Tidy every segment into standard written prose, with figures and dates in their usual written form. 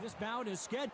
This bout is scheduled.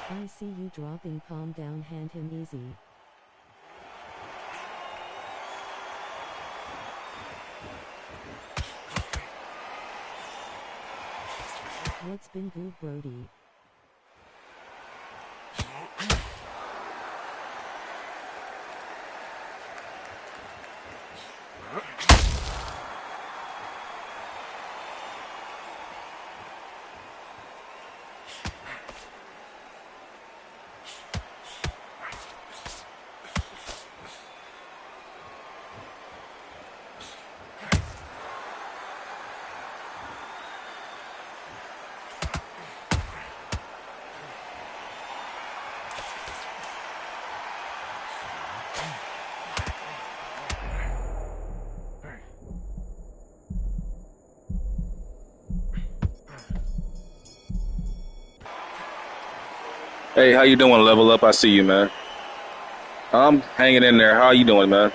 I see you dropping palm down, hand him easy. What's been good, Brody? Hey, how you doing? Level up. I see you, man. I'm hanging in there. How you doing, man?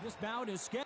This bout is scheduled.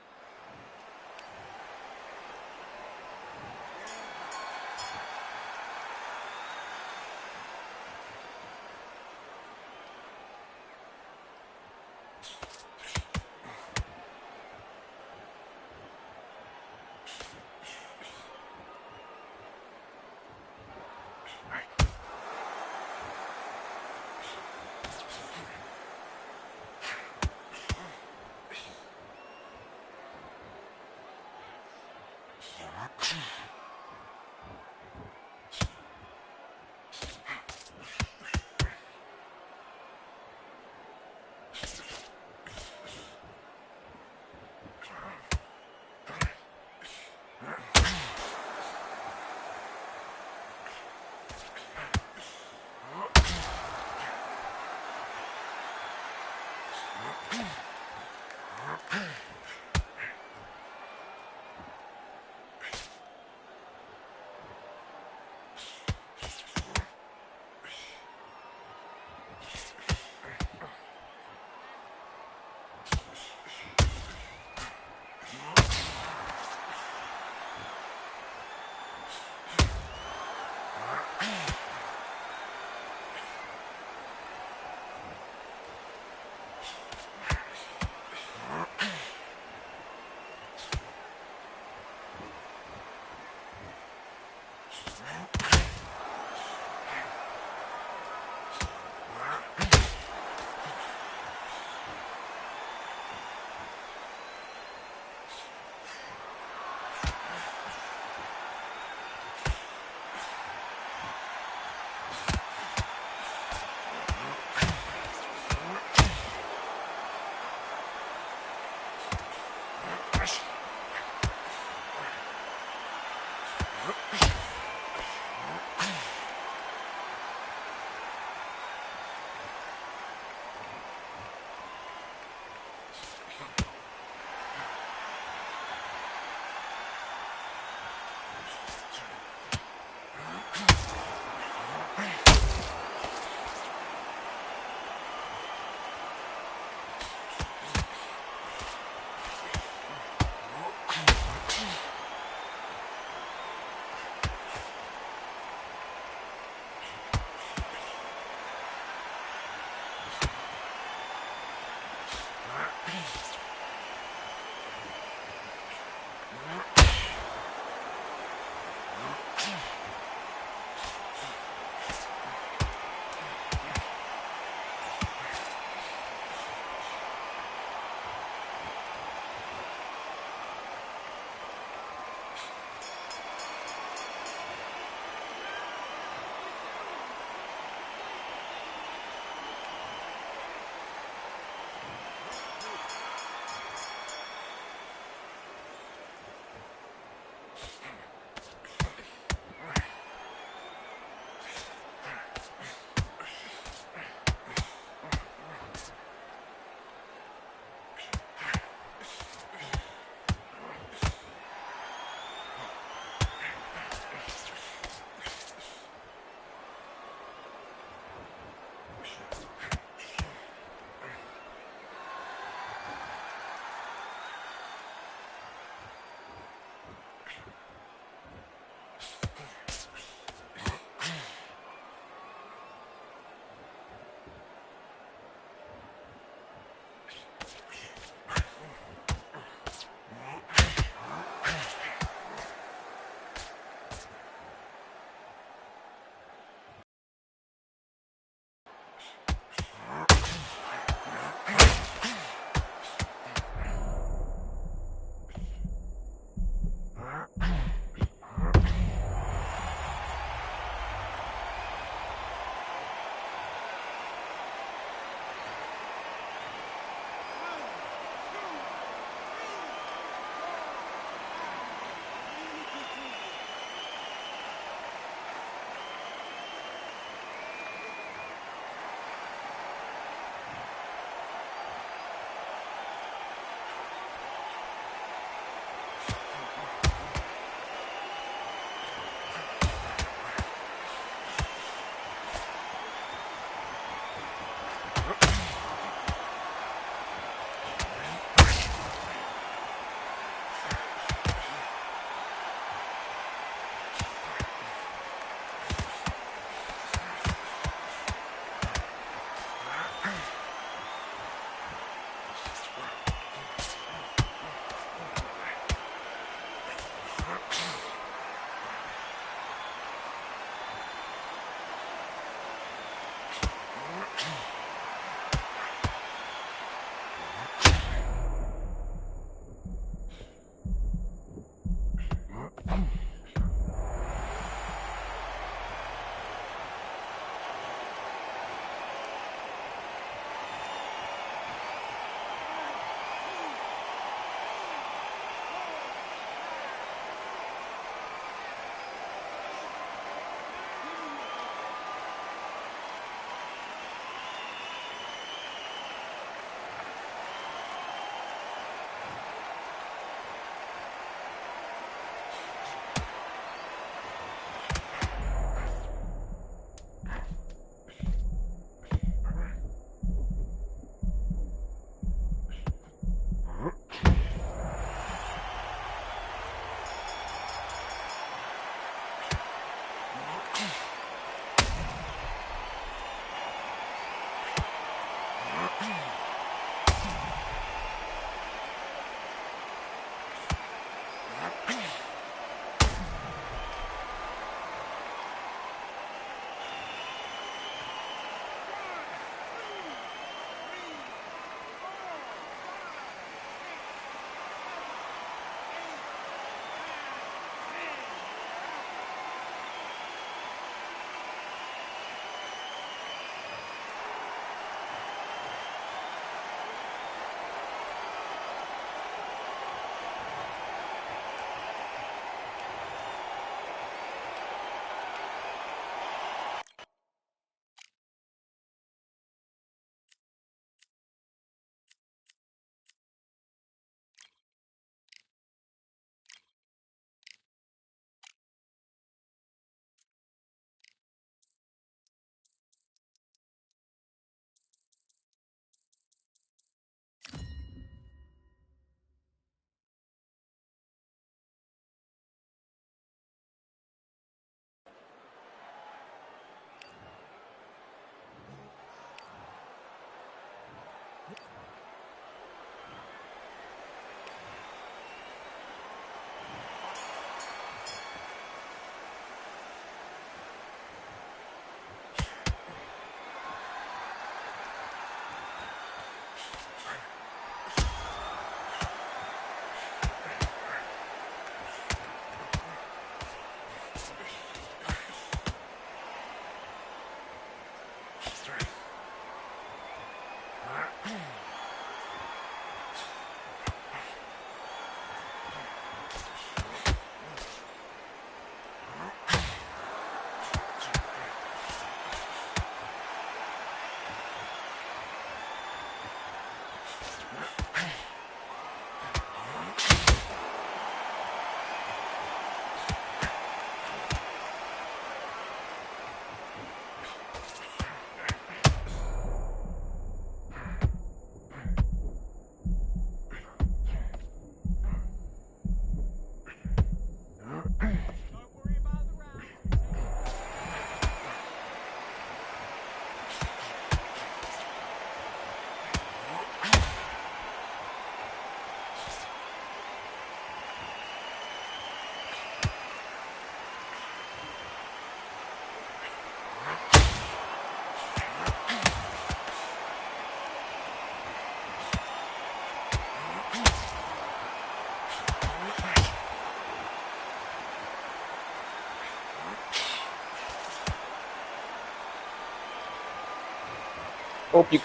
Hope you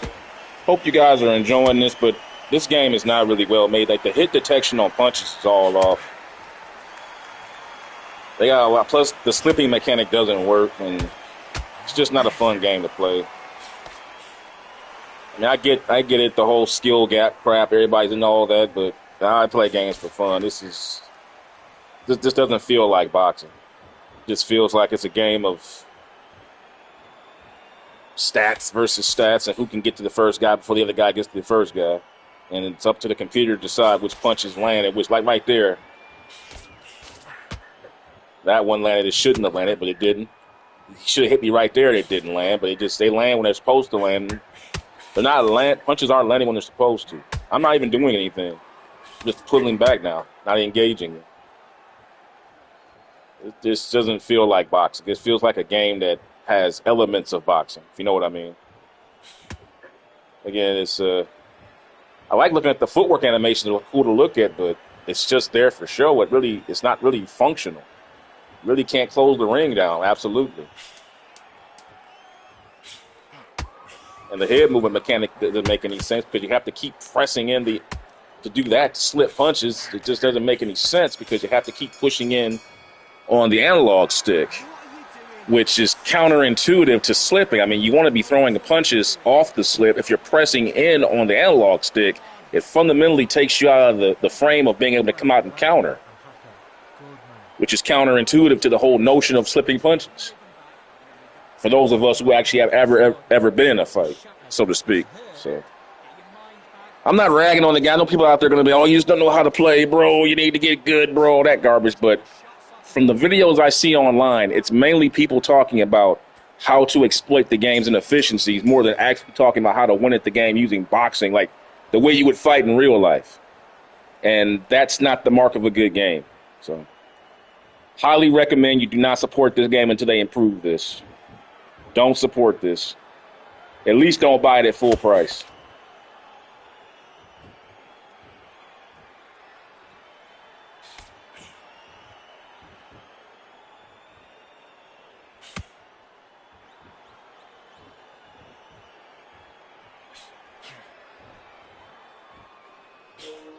hope you guys are enjoying this, but this game is not really well made. Like the hit detection on punches is all off. They got a lot. Plus, the slipping mechanic doesn't work, and it's just not a fun game to play. I mean, I get it, the whole skill gap crap. Everybody's in all that, but I play games for fun. This doesn't feel like boxing. It just feels like it's a game of stats versus stats, and who can get to the first guy before the other guy gets to the first guy. And it's up to the computer to decide which punches landed, which, like right there, that one landed. It shouldn't have landed, but it didn't. He should have hit me right there, and it didn't land. But they land when they're supposed to land. They're not punches aren't landing when they're supposed to. I'm not even doing anything. I'm just pulling back now, not engaging. It just doesn't feel like boxing. It feels like a game that has elements of boxing, if you know what I mean. Again, it's I like looking at the footwork animation. It's cool to look at, but it's just there for show. It's not really functional. Really can't close the ring down, absolutely. And the head movement mechanic doesn't make any sense because you have to keep pressing in to do that, to slip punches. It just doesn't make any sense because you have to keep pushing in on the analog stick, which is counterintuitive to slipping. I mean, you want to be throwing the punches off the slip. If you're pressing in on the analog stick, it fundamentally takes you out of the frame of being able to come out and counter, which is counterintuitive to the whole notion of slipping punches. For those of us who actually have ever been in a fight, so to speak. So I'm not ragging on the guy. I know people out there are going to be, oh, you just don't know how to play, bro. You need to get good, bro, that garbage. But from the videos I see online, it's mainly people talking about how to exploit the game's inefficiencies more than actually talking about how to win at the game using boxing, like the way you would fight in real life. And that's not the mark of a good game. So highly recommend you do not support this game until they improve this. Don't support this. At least don't buy it at full price.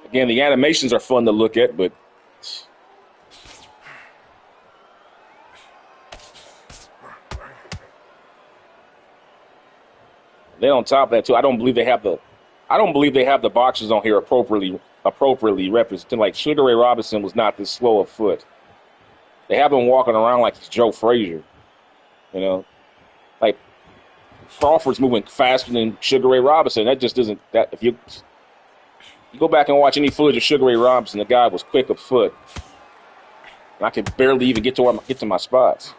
Again, the animations are fun to look at, but then on top of that too, I don't believe they have the boxers on here appropriately represented. Like Sugar Ray Robinson was not this slow of foot. They have him walking around like he's Joe Frazier. You know, like Crawford's moving faster than Sugar Ray Robinson. That just isn't that. If you go back and watch any footage of Sugar Ray Robinson, the guy was quick of foot. And I could barely even get to my spots.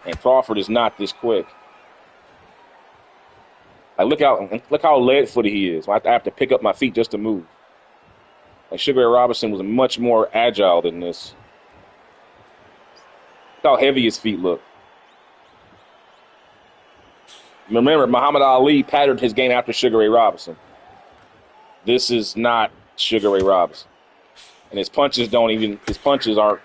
And Crawford is not this quick. Like look how lead-footed he is. I have to pick up my feet just to move. Like Sugar Ray Robinson was much more agile than this. Look how heavy his feet look. Remember, Muhammad Ali patterned his game after Sugar Ray Robinson. This is not Sugar Ray Robinson. And his punches aren't.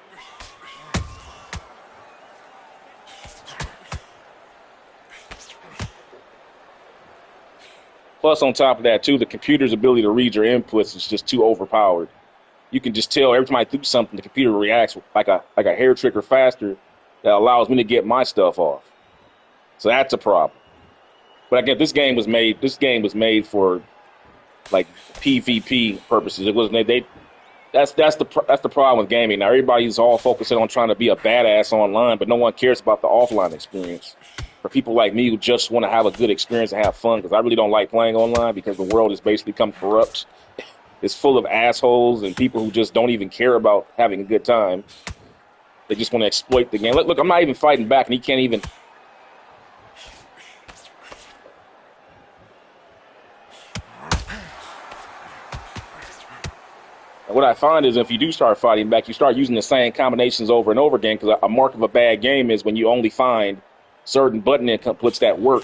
Plus, on top of that, too, the computer's ability to read your inputs is just too overpowered. You can just tell every time I do something, the computer reacts like a hair trigger faster that allows me to get my stuff off. So that's a problem. But again, this game was made for like PvP purposes. It wasn't that's the problem with gaming. Now everybody's all focusing on trying to be a badass online, but no one cares about the offline experience. For people like me who just want to have a good experience and have fun, because I really don't like playing online because the world has basically become corrupt. It's full of assholes and people who just don't even care about having a good time. They just want to exploit the game. Look, I'm not even fighting back, and he can't even. What I find is if you do start fighting back, you start using the same combinations over and over again, because a mark of a bad game is when you only find certain button inputs that work.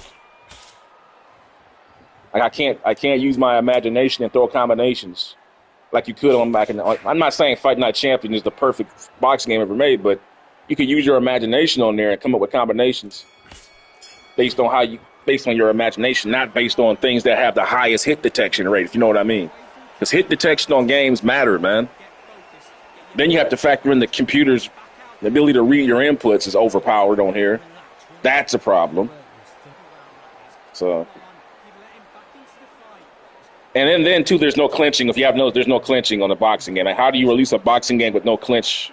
Like I can't use my imagination and throw combinations like you could on back in I'm not saying Fight Night Champion is the perfect boxing game ever made, but you could use your imagination on there and come up with combinations based on based on your imagination, not based on things that have the highest hit detection rate, if you know what I mean. Because hit detection on games matter, man. Then you have to factor in the computer's the ability to read your inputs is overpowered on here. That's a problem. So, and then too, there's no clinching. If you have noticed, there's no clinching on the boxing game. Like, how do you release a boxing game with no clinch?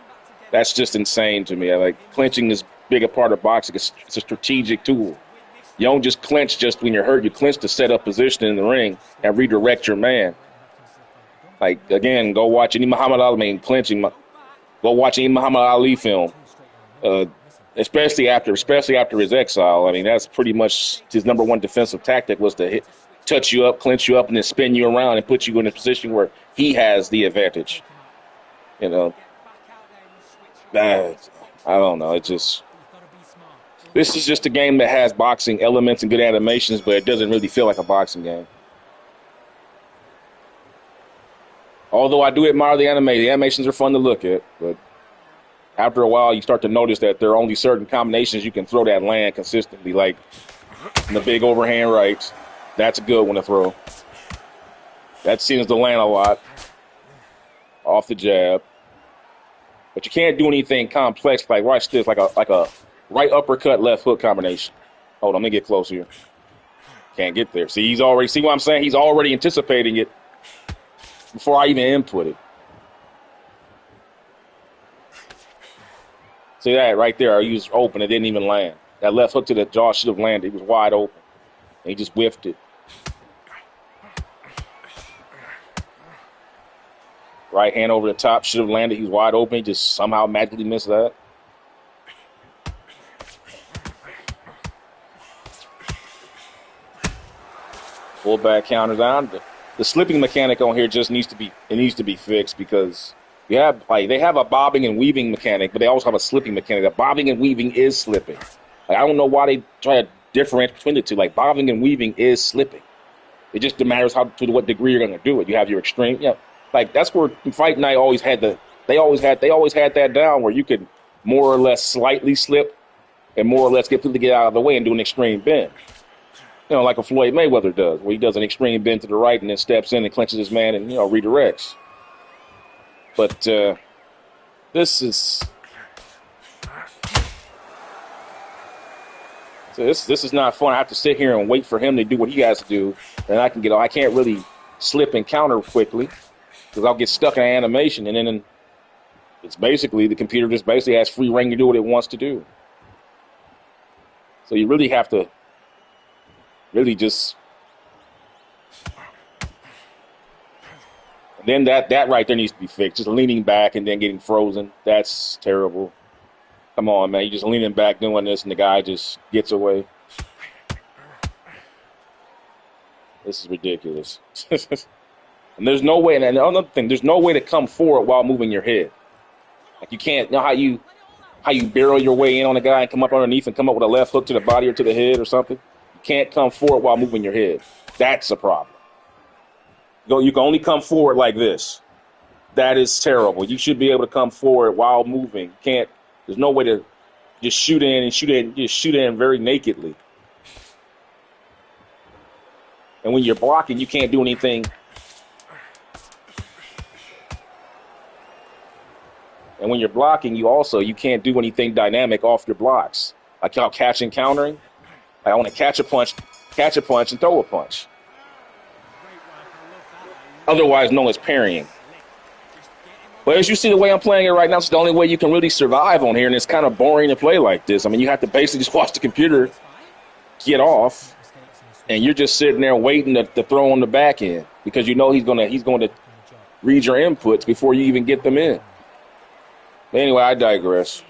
That's just insane to me. Like, clinching is big a part of boxing. It's a strategic tool. You don't just clinch just when you're hurt. You clinch to set up position in the ring and redirect your man. Like, again, go watch any Muhammad Ali clinching. Go watch any Muhammad Ali film, especially after his exile. I mean, that's pretty much his number one defensive tactic was to touch you up, clinch you up, and then spin you around and put you in a position where he has the advantage. You know, I don't know. This is just a game that has boxing elements and good animations, but it doesn't really feel like a boxing game. Although I do admire the anime. The animations are fun to look at, but after a while you start to notice that there are only certain combinations you can throw that land consistently, like in the big overhand rights. That's a good one to throw. That seems to land a lot off the jab. But you can't do anything complex like watch this, like a right uppercut, left hook combination. Hold on, let me get close here. Can't get there. See what I'm saying? He's already anticipating it before I even input it. See that right there? He was open. It didn't even land. That left hook to the jaw should have landed. He was wide open. And he just whiffed it. Right hand over the top should have landed. He was wide open. He just somehow magically missed that. Full back counters on. The slipping mechanic on here just needs to be fixed because they have a bobbing and weaving mechanic, but they also have a slipping mechanic. The bobbing and weaving is slipping. Like, I don't know why they try to differentiate between the two. Like, bobbing and weaving is slipping. It just matters to what degree you're going to do it. You have your extreme, like that's where Fight Night always had they always had that down where you could more or less slightly slip and more or less get out of the way and do an extreme bend. Like a Floyd Mayweather does, where he does an extreme bend to the right and then steps in and clinches his man and, redirects. But this is not fun. I have to sit here and wait for him to do what he has to do, and I can't really slip and counter quickly because I'll get stuck in an animation, and then it's basically the computer just basically has free reign to do what it wants to do. So you really have to just. And then that right there needs to be fixed. Just leaning back and then getting frozen. That's terrible. Come on, man. You're just leaning back doing this, and the guy just gets away. This is ridiculous. And there's no way, and another thing, there's no way to come forward while moving your head. Like, you can't, how you barrel your way in on a guy and come up underneath and come up with a left hook to the body or to the head or something. You can't come forward while moving your head. That's a problem. You can only come forward like this. That is terrible. You should be able to come forward while moving. There's no way to just shoot in very nakedly. And when you're blocking, you can't do anything. And when you're blocking, you can't do anything dynamic off your blocks. Like how catch and countering. I want to catch a punch and throw a punch. Otherwise known as parrying. But as you see the way I'm playing it right now, it's the only way you can really survive on here, and it's kind of boring to play like this. I mean, you have to basically just watch the computer get off, and you're just sitting there waiting to throw on the back end because he's going to read your inputs before you even get them in. But anyway, I digress.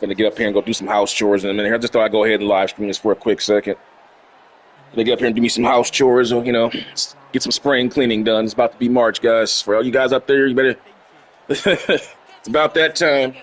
Going to get up here and go do some house chores in a minute. I just thought I'd go ahead and live stream this for a quick second. Going to get up here and do me some house chores, get some spring cleaning done. It's about to be March, guys. For all you guys up there, you better. It's about that time.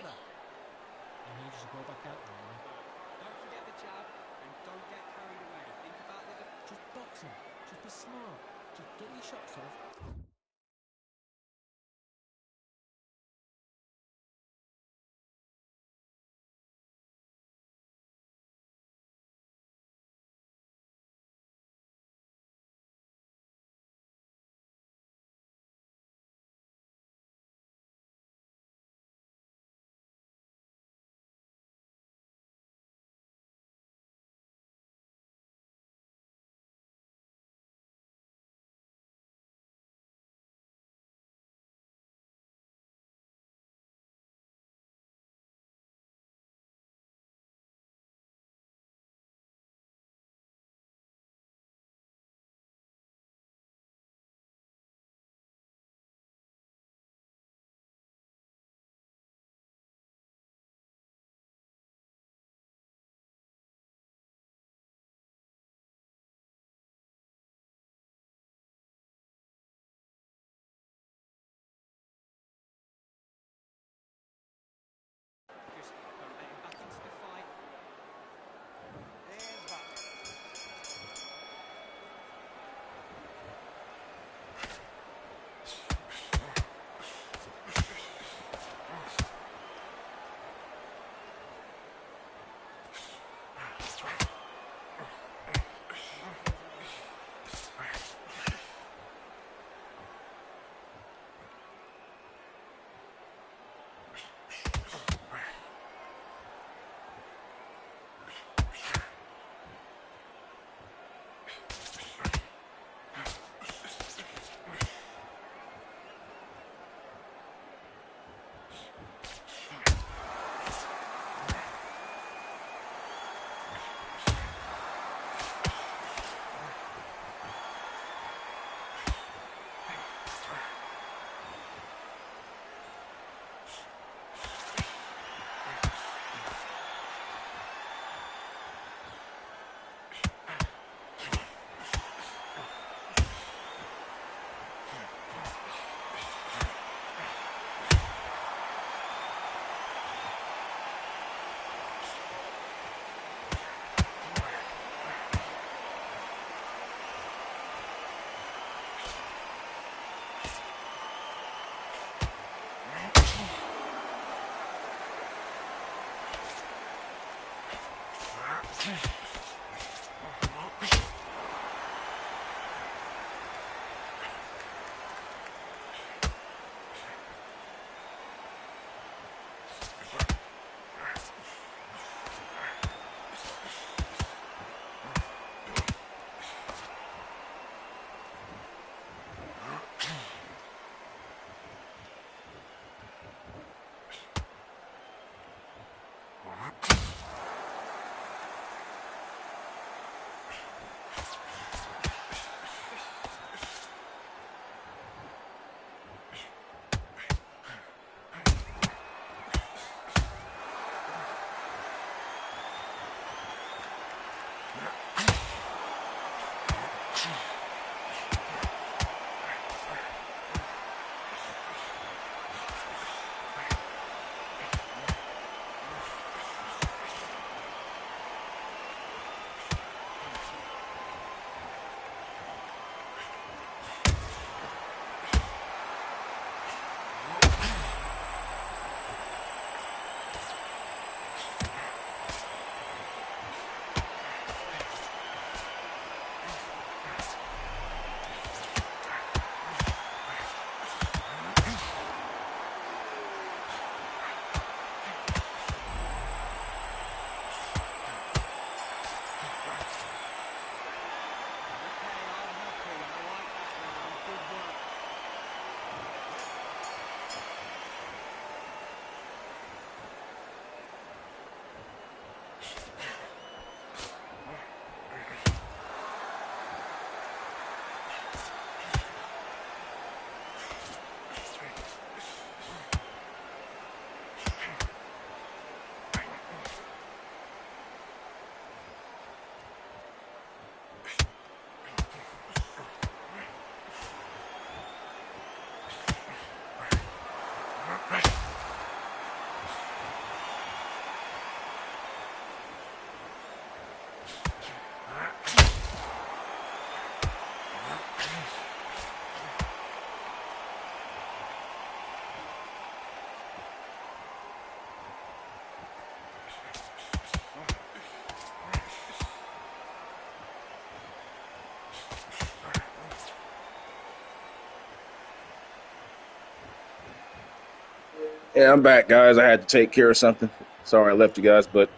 Yeah, I'm back, guys. I had to take care of something. Sorry I left you guys, but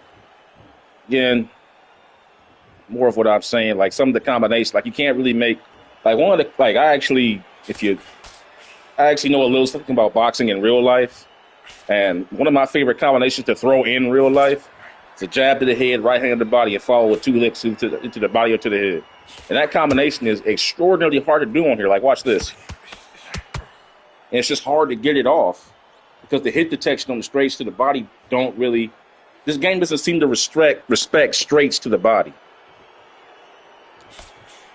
again, more of what I'm saying, like some of the combinations, like you can't really make, like one of the, like I actually know a little something about boxing in real life, and one of my favorite combinations to throw in real life is a jab to the head, right hand to the body, and follow with two licks into the body or to the head. And that combination is extraordinarily hard to do on here. Like, watch this. And it's just hard to get it off because the hit detection on the straights to the body don't really. This game doesn't seem to respect straights to the body.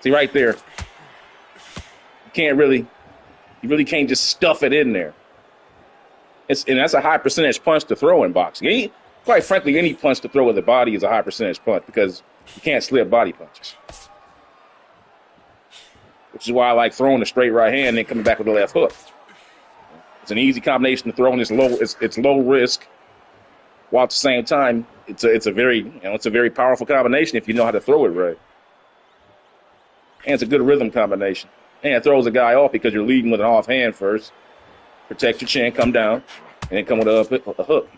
See right there, you really can't just stuff it in there. And that's a high percentage punch to throw in boxing. Quite frankly, any punch to throw with the body is a high percentage punch because you can't slip body punches. Which is why I like throwing a straight right hand and then coming back with the left hook. It's an easy combination to throw, and it's low risk, while at the same time it's a very powerful combination if you know how to throw it right. And it's a good rhythm combination. And it throws a guy off because you're leading with an off hand first. Protect your chin, come down, and then come with a hook.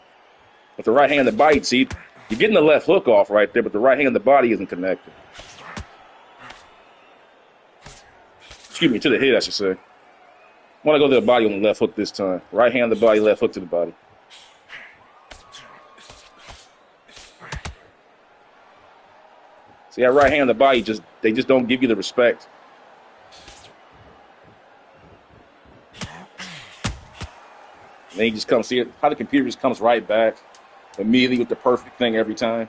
With the right hand that bites, see, you're getting the left hook off right there, but the right hand of the body isn't connected. Excuse me, to the head, I should say. I want to go to the body on the left hook this time. Right hand to the body, left hook to the body. See, that right hand on the body, they just don't give you the respect. And then you just come see it, how the computer just comes right back immediately with the perfect thing every time.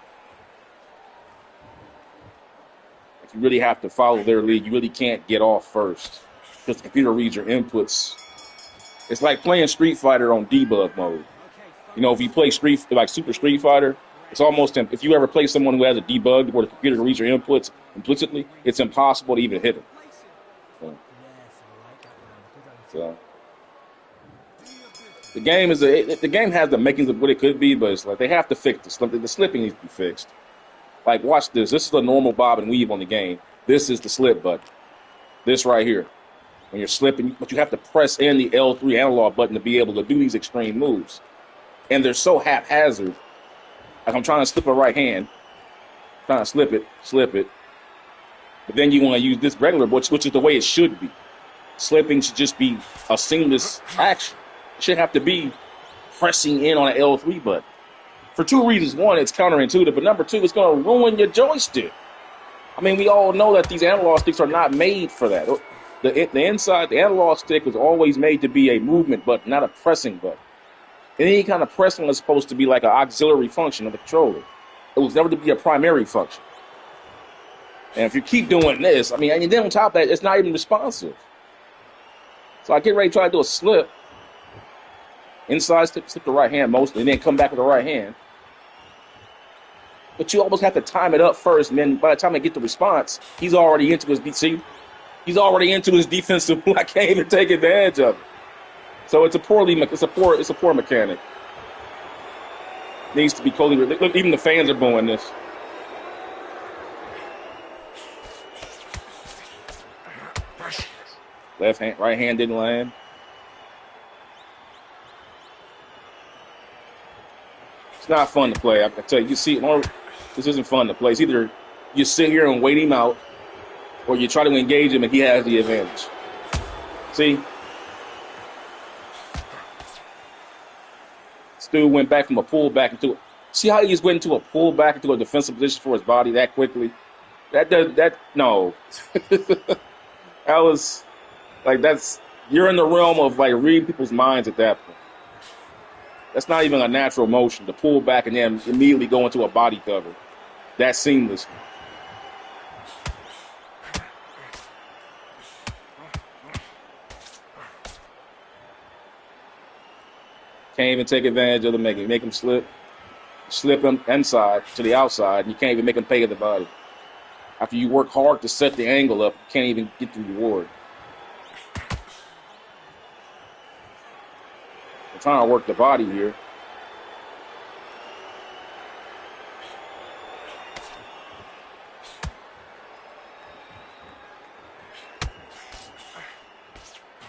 If you really have to follow their lead, you really can't get off first because the computer reads your inputs. It's like playing Street Fighter on debug mode. You know, if you play Super Street Fighter, it's almost, if you ever play someone who has a debug where the computer reads your inputs implicitly, it's impossible to even hit them. So the game has the makings of what it could be, but it's like they have to fix this. The slipping needs to be fixed. Like, watch this. This is the normal bob and weave on the game. This is the slip button. This right here. When you're slipping, but you have to press in the L3 analog button to be able to do these extreme moves. And they're so haphazard. Like, I'm trying to slip a right hand, trying to slip it. But then you want to use this regular, which is the way it should be. Slipping should just be a seamless action. It should have to be pressing in on an L3 button. For two reasons. One, it's counterintuitive, but number two, it's going to ruin your joystick. I mean, we all know that these analog sticks are not made for that. The inside, the analog stick was always made to be a movement button, not a pressing button. And any kind of pressing was supposed to be like an auxiliary function of the controller. It was never to be a primary function. And if you keep doing this, I mean, and then on top of that, it's not even responsive. So I get ready to try to do a slip. Inside slip the right hand mostly, and then come back with the right hand. But you almost have to time it up first, and then by the time I get the response, he's already into his he's already into his defensive play. I can't even take advantage of it. So it's a poor mechanic. Needs to be totally. Look, even the fans are booing this. Left hand, right hand didn't land. It's not fun to play. I tell you, this isn't fun to play. It's either you sit here and wait him out, or you try to engage him and he has the advantage. See? Stu went back from a pullback into it. See how he just went into a pullback into a defensive position for his body that quickly? No. That was like you're in the realm of like reading people's minds at that point. That's not even a natural motion to pull back and then immediately go into a body cover. That's seamless. Can't even take advantage of the make him slip him inside to the outside. You can't even make him pay at the body. After you work hard to set the angle up, you can't even get the reward. I'm trying to work the body here.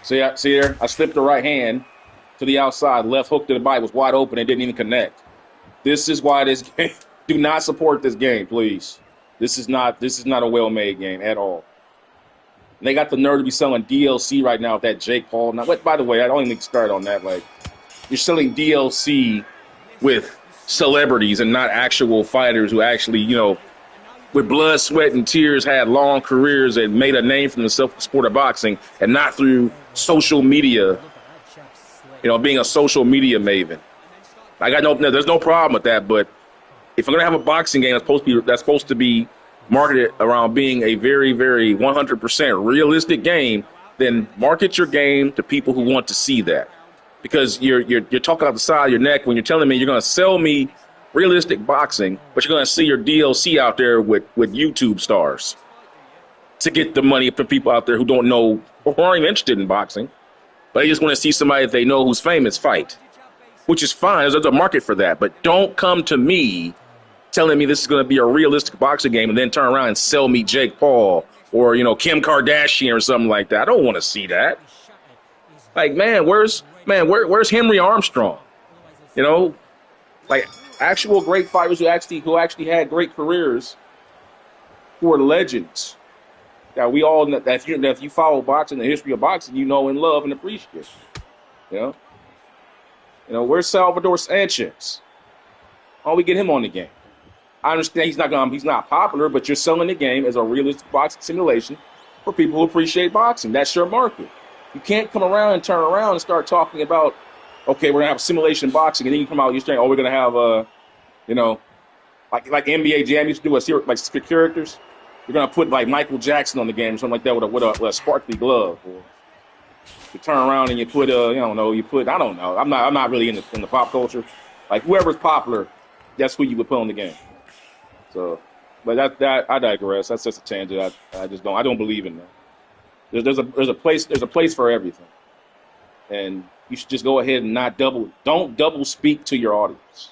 See there? I slipped the right hand to the outside, left hook to the body was wide open and didn't even connect. This is why this game. Do not support this game, please. This is not a well-made game at all. And they got the nerve to be selling DLC right now with that Jake Paul. Now, by the way, I don't even start on that. Like, you're selling DLC with celebrities and not actual fighters who actually, with blood, sweat, and tears had long careers and made a name for themselves in the sport of boxing, and not through social media, being a social media maven. There's no problem with that, but if I'm going to have a boxing game that's supposed to be marketed around being a very, very 100% realistic game, then market your game to people who want to see that. Because you're talking out the side of your neck when you're telling me you're going to sell me realistic boxing, but you're going to see your DLC out there with YouTube stars to get the money for people out there who don't know or aren't even interested in boxing, but they just want to see somebody that they know who's famous fight, which is fine. There's a market for that, but don't come to me telling me this is going to be a realistic boxing game and then turn around and sell me Jake Paul or, Kim Kardashian or something like that. I don't want to see that. Like, where's Henry Armstrong? Like actual great fighters who actually had great careers, who are legends that we all that if you follow boxing, the history of boxing, and love and appreciate. Where's Salvador Sanchez? Why don't we get him on the game? I understand he's not popular, but you're selling the game as a realistic boxing simulation for people who appreciate boxing. That's your market. You can't come around and turn around and start talking about, okay, we're gonna have simulation boxing, and then you come out, you're saying, we're gonna have like NBA Jam used to do like characters. You're gonna put like Michael Jackson on the game or something like that with a sparkly glove. Or you turn around and you put I don't know. I'm not really in the pop culture. Like whoever's popular, that's who you would put on the game. So, but that I digress. That's just a tangent. I don't believe in that. There's a place for everything, and you should just go ahead and don't double speak to your audience.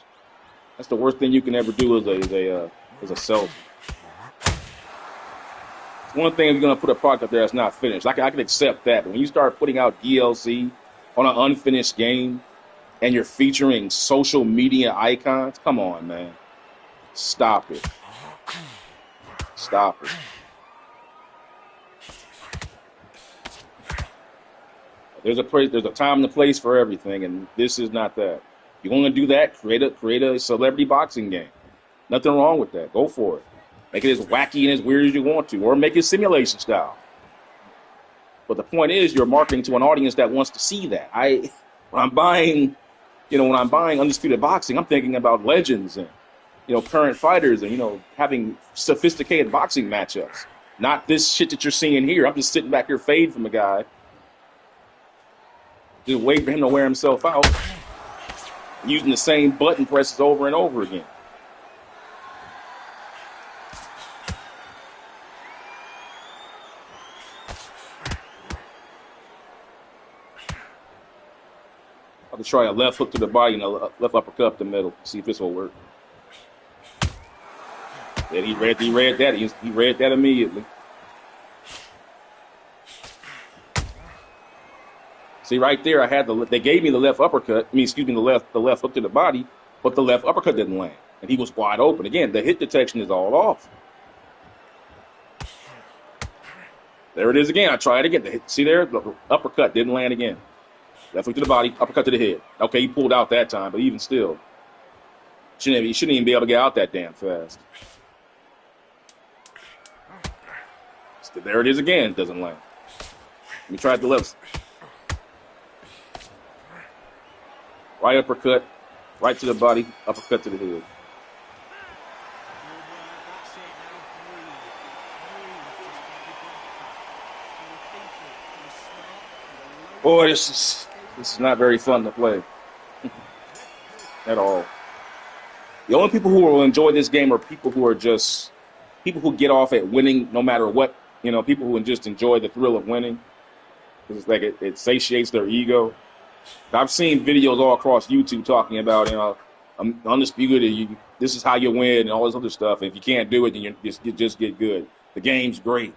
That's the worst thing you can ever do as a salesman. It's one thing if you're gonna put a product up there that's not finished. I can accept that, but when you start putting out DLC on an unfinished game and you're featuring social media icons, come on, man. Stop it. Stop it. There's a time and a place for everything, and this is not that. If you want to do that, create a celebrity boxing game. Nothing wrong with that. Go for it. Make it as wacky and as weird as you want to, or make it simulation style. But the point is, you're marketing to an audience that wants to see that. When I'm buying Undisputed Boxing, I'm thinking about legends and current fighters and, having sophisticated boxing matchups. Not this shit that you're seeing here. I'm just sitting back here fading from a guy. Just waiting for him to wear himself out. Using the same button presses over and over again. I'll just try a left hook to the body and a left uppercut up the middle. See if this will work. And he read that. He read that immediately. See right there, they gave me the left uppercut. The left hook to the body, but the left uppercut didn't land, and he was wide open. Again, the hit detection is all off. There it is again. I tried again. See there, the uppercut didn't land again. Left hook to the body, uppercut to the head. Okay, he pulled out that time, but even still, he shouldn't even be able to get out that damn fast. There it is again. Doesn't land. Let me try the left. Right uppercut, right to the body, uppercut to the head. Boy, this is not very fun to play at all. The only people who will enjoy this game are people who get off at winning no matter what. People who just enjoy the thrill of winning. It's like it satiates their ego. I've seen videos all across YouTube talking about, I'm undisputed. This is how you win and all this other stuff. If you can't do it, then you just get good. The game's great.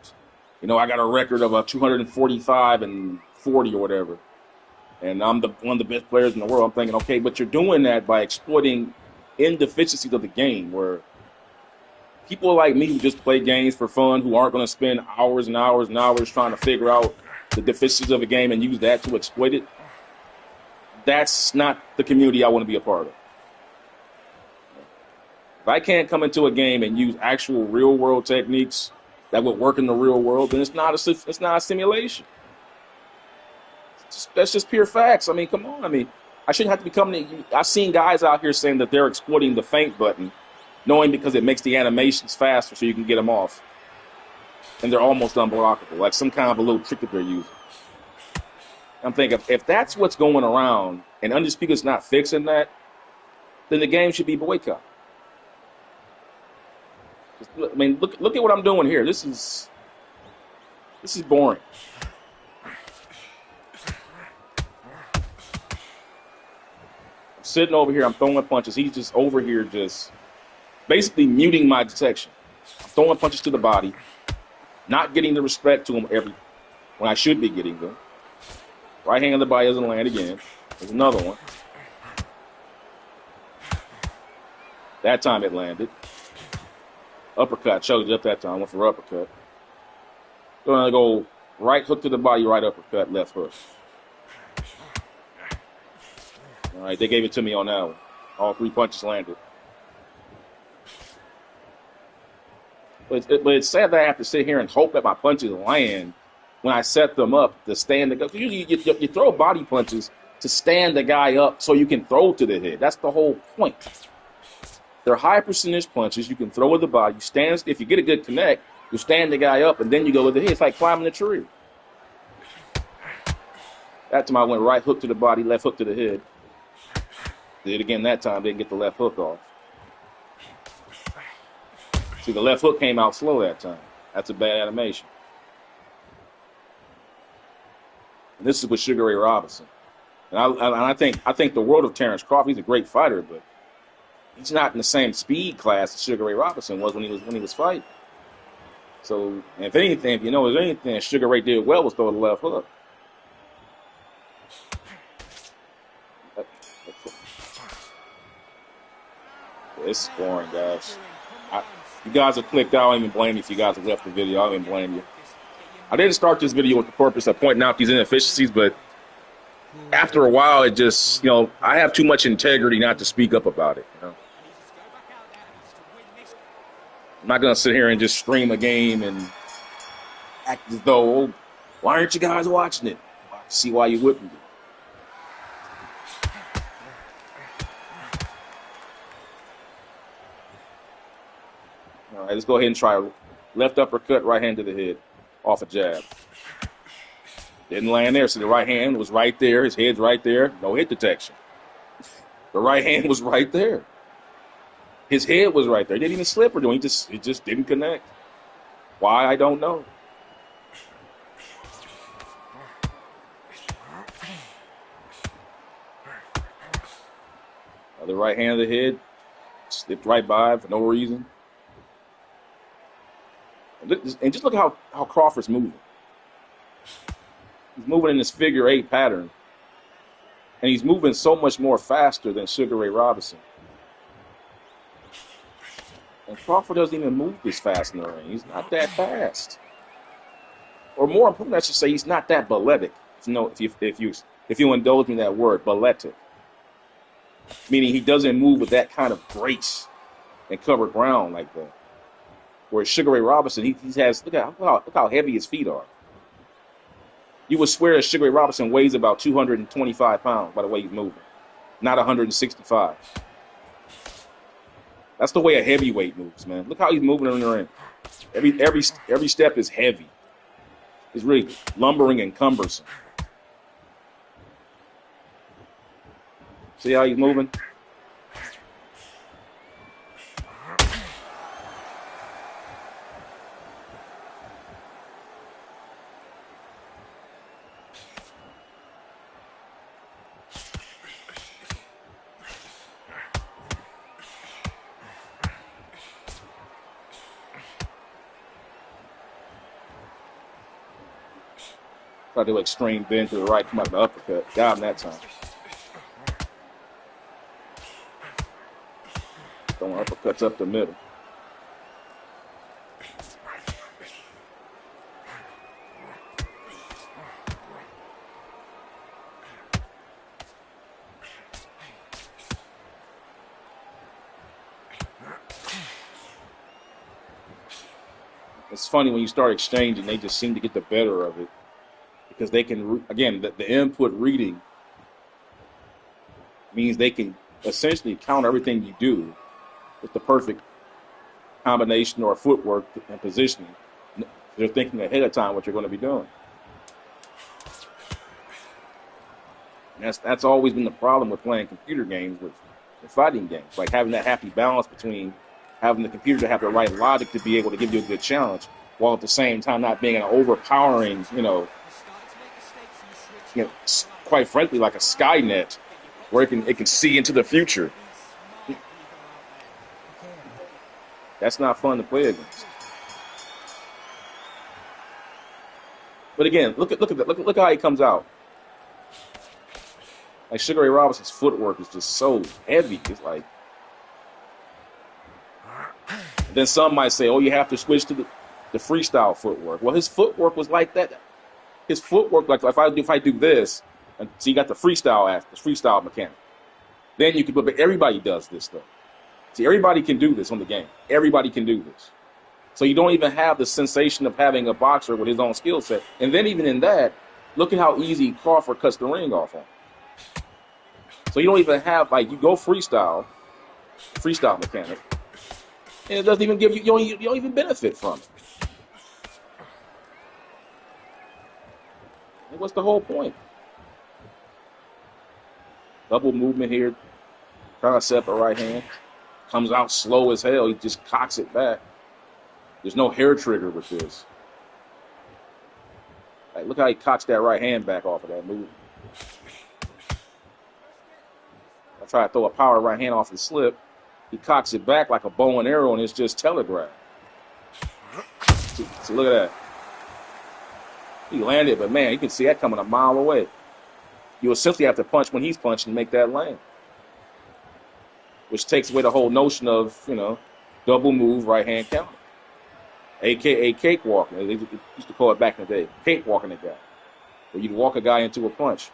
I got a record of 245 and 40 or whatever, and I'm one of the best players in the world. I'm thinking, okay, but you're doing that by exploiting inefficiencies of the game, where people like me who just play games for fun, who aren't going to spend hours and hours and hours trying to figure out the deficiencies of a game and use that to exploit it. That's not the community I want to be a part of. If I can't come into a game and use actual real world techniques that would work in the real world, then it's not a simulation. That's just pure facts. I mean, come on. I mean, I shouldn't have to be coming. I've seen guys out here saying that they're exploiting the feint button, knowing because it makes the animations faster so you can get them off. And they're almost unblockable, like some kind of a little trick that they're using. I'm thinking, if that's what's going around and Undisputed's not fixing that, then the game should be boycotted. I mean, look at what I'm doing here. This is boring. I'm sitting over here, I'm throwing punches. He's just over here just basically muting my detection. I'm throwing punches to the body, not getting the respect to him when I should be getting them. Right hand on the body doesn't land again. There's another one. That time it landed. Uppercut, choked it up that time. Went for uppercut. Gonna go right hook to the body, right uppercut, left hook. All right, they gave it to me on that one. All three punches landed. But it's sad that I have to sit here and hope that my punches land when I set them up to stand the guy. Usually you throw body punches to stand the guy up so you can throw to the head. That's the whole point. They're high percentage punches. You can throw with the body. You stand. If you get a good connect, you stand the guy up, and then you go with the head. It's like climbing a tree. That time I went right hook to the body, left hook to the head. Did it again that time. Didn't get the left hook off. See, the left hook came out slow that time. That's a bad animation. And this is with Sugar Ray Robinson. And I think the world of Terrence Crawford. He's a great fighter, but he's not in the same speed class as Sugar Ray Robinson was when he was fighting. So, if anything, there's anything Sugar Ray did well was throw the left hook. It's boring, guys. You guys have clicked out. I don't even blame you if you guys have left the video. I don't even blame you. I didn't start this video with the purpose of pointing out these inefficiencies, but after a while, it just, I have too much integrity not to speak up about it. I'm not going to sit here and just stream a game and act as though, why aren't you guys watching it? See why you wouldn't be. All right, let's go ahead and try left uppercut, right hand to the head, off a jab. Didn't land there, so the right hand was right there. His head's right there. No hit detection. The right hand was right there. His head was right there. He didn't even slip or do it. It just didn't connect. Why, I don't know. The right hand of the head slipped right by for no reason. And just look how Crawford's moving. He's moving in this figure 8 pattern. And he's moving so much more faster than Sugar Ray Robinson. And Crawford doesn't even move this fast in the ring. He's not that fast. Or more important, I should say, he's not that balletic. If you indulge me in that word, balletic. Meaning he doesn't move with that kind of grace and cover ground like that. Whereas Sugar Ray Robinson, he has, look how heavy his feet are. You would swear that Sugar Ray Robinson weighs about 225 pounds by the way he's moving, not 165. That's the way a heavyweight moves, man. Look how he's moving in the ring. Every step is heavy. It's really lumbering and cumbersome. See how he's moving? Try to do extreme bend to the right, come out of the uppercut. Got him that time. Throwing uppercuts up the middle. It's funny when you start exchanging, they just seem to get the better of it. Because they can, again, the input reading means they can essentially count everything you do with the perfect combination or footwork and positioning. They're thinking ahead of time what you're going to be doing. And that's always been the problem with playing computer games, with fighting games, like having that happy balance between having the computer to have the right logic to be able to give you a good challenge, while at the same time not being an overpowering, quite frankly, like a Skynet, where it can see into the future. That's not fun to play against. But again, look how he comes out. Like Sugar Ray Robinson's footwork is just so heavy. It's like. Then some might say, "Oh, you have to switch to the freestyle footwork." Well, his footwork was like that. His footwork, like if I do this, and so you got the freestyle mechanic. Then you could, but everybody does this though. See, everybody can do this on the game. Everybody can do this. So you don't even have the sensation of having a boxer with his own skill set. And then even in that, look at how easy Crawford cuts the ring off on. So you don't even have, like, you go freestyle mechanic, and it doesn't even give you, you don't even benefit from it. And what's the whole point? Double movement here, trying to set up the right hand. Comes out slow as hell. He just cocks it back. There's no hair trigger with this. Like, look how he cocks that right hand back off of that move. I try to throw a power right hand off the slip. He cocks it back like a bow and arrow, and it's just telegraphed. So look at that. He landed, but man, you can see that coming a mile away. You essentially have to punch when he's punching to make that land. Which takes away the whole notion of, double move, right hand counter. AKA cakewalking. They used to call it back in the day. Cakewalking a guy. Where you'd walk a guy into a punch.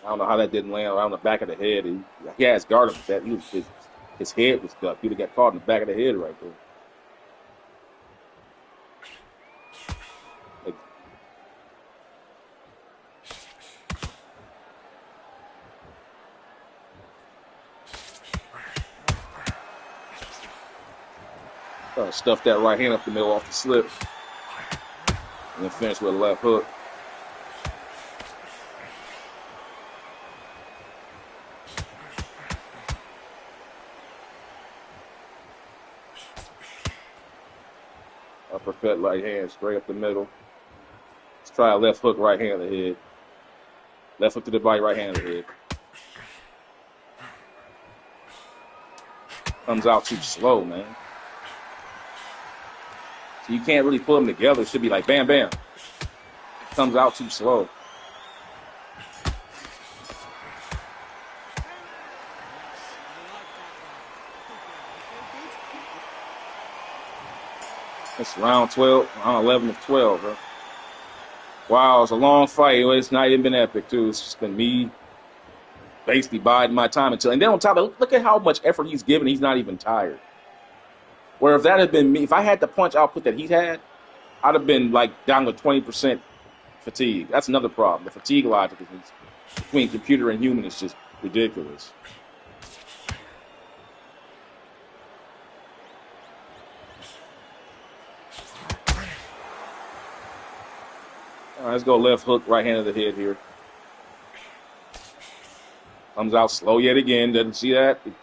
I don't know how that didn't land around the back of the head. He has guarded with that. His head was stuck. He'd have got caught in the back of the head right there. Like, stuff that right hand up the middle off the slip. And then finish with a left hook. Uppercut right hand straight up the middle. Let's try a left hook right hand of the head. Left hook to the body, right hand of the head. Comes out too slow, man. So you can't really put them together. It should be like bam, bam. Comes out too slow. It's round 12, round 11 of 12, bro. Wow, it's a long fight. It's not even been epic, too. It's just been me basically biding my time until. And then on top of it, look at how much effort he's given. He's not even tired. Where if that had been me, if I had the punch output that he had, I'd have been like down to 20% fatigue. That's another problem. The fatigue logic between computer and human is just ridiculous. All right, let's go left hook, right hand of the head here. Comes out slow yet again. Doesn't see that. And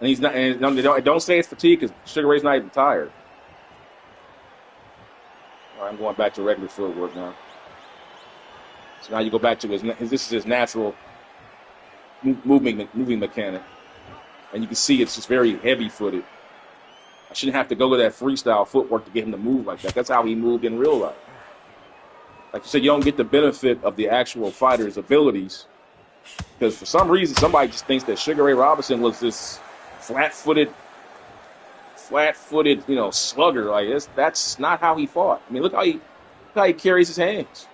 he's not. And don't say it's fatigue because Sugar Ray's not even tired. All right, I'm going back to regular footwork now. So now you go back to this is his natural moving mechanic, and you can see it's just very heavy-footed. I shouldn't have to go to that freestyle footwork to get him to move like that. That's how he moved in real life. Like you said, you don't get the benefit of the actual fighter's abilities because for some reason somebody just thinks that Sugar Ray Robinson was this flat-footed, slugger. Like that's not how he fought. I mean, look how he carries his hands.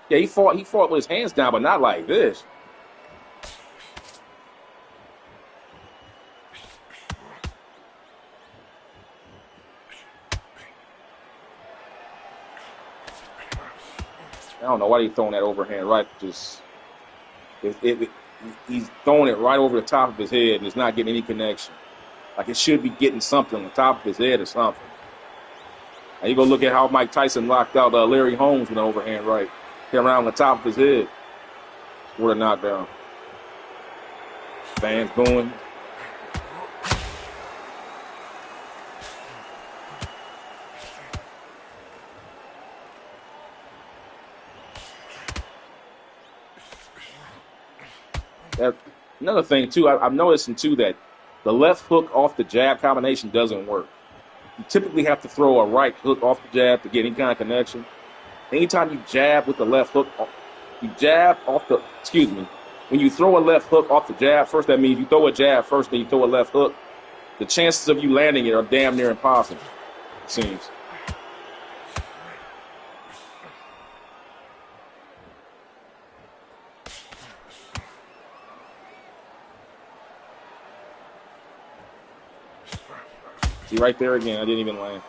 Yeah, he fought with his hands down, but not like this. I don't know why he's throwing that overhand right. Just he's throwing it right over the top of his head, and it's not getting any connection. Like it should be getting something on the top of his head or something. And you go look at how Mike Tyson knocked out Larry Holmes with an overhand right. Hit around the top of his head. What a knockdown. Fans booing. Another thing, too, I'm noticing, too, that the left hook off the jab combination doesn't work. You typically have to throw a right hook off the jab to get any kind of connection. Anytime you jab with the left hook, when you throw a left hook off the jab first, that means you throw a jab first, then you throw a left hook. The chances of you landing it are damn near impossible, it seems. See, right there again, I didn't even land.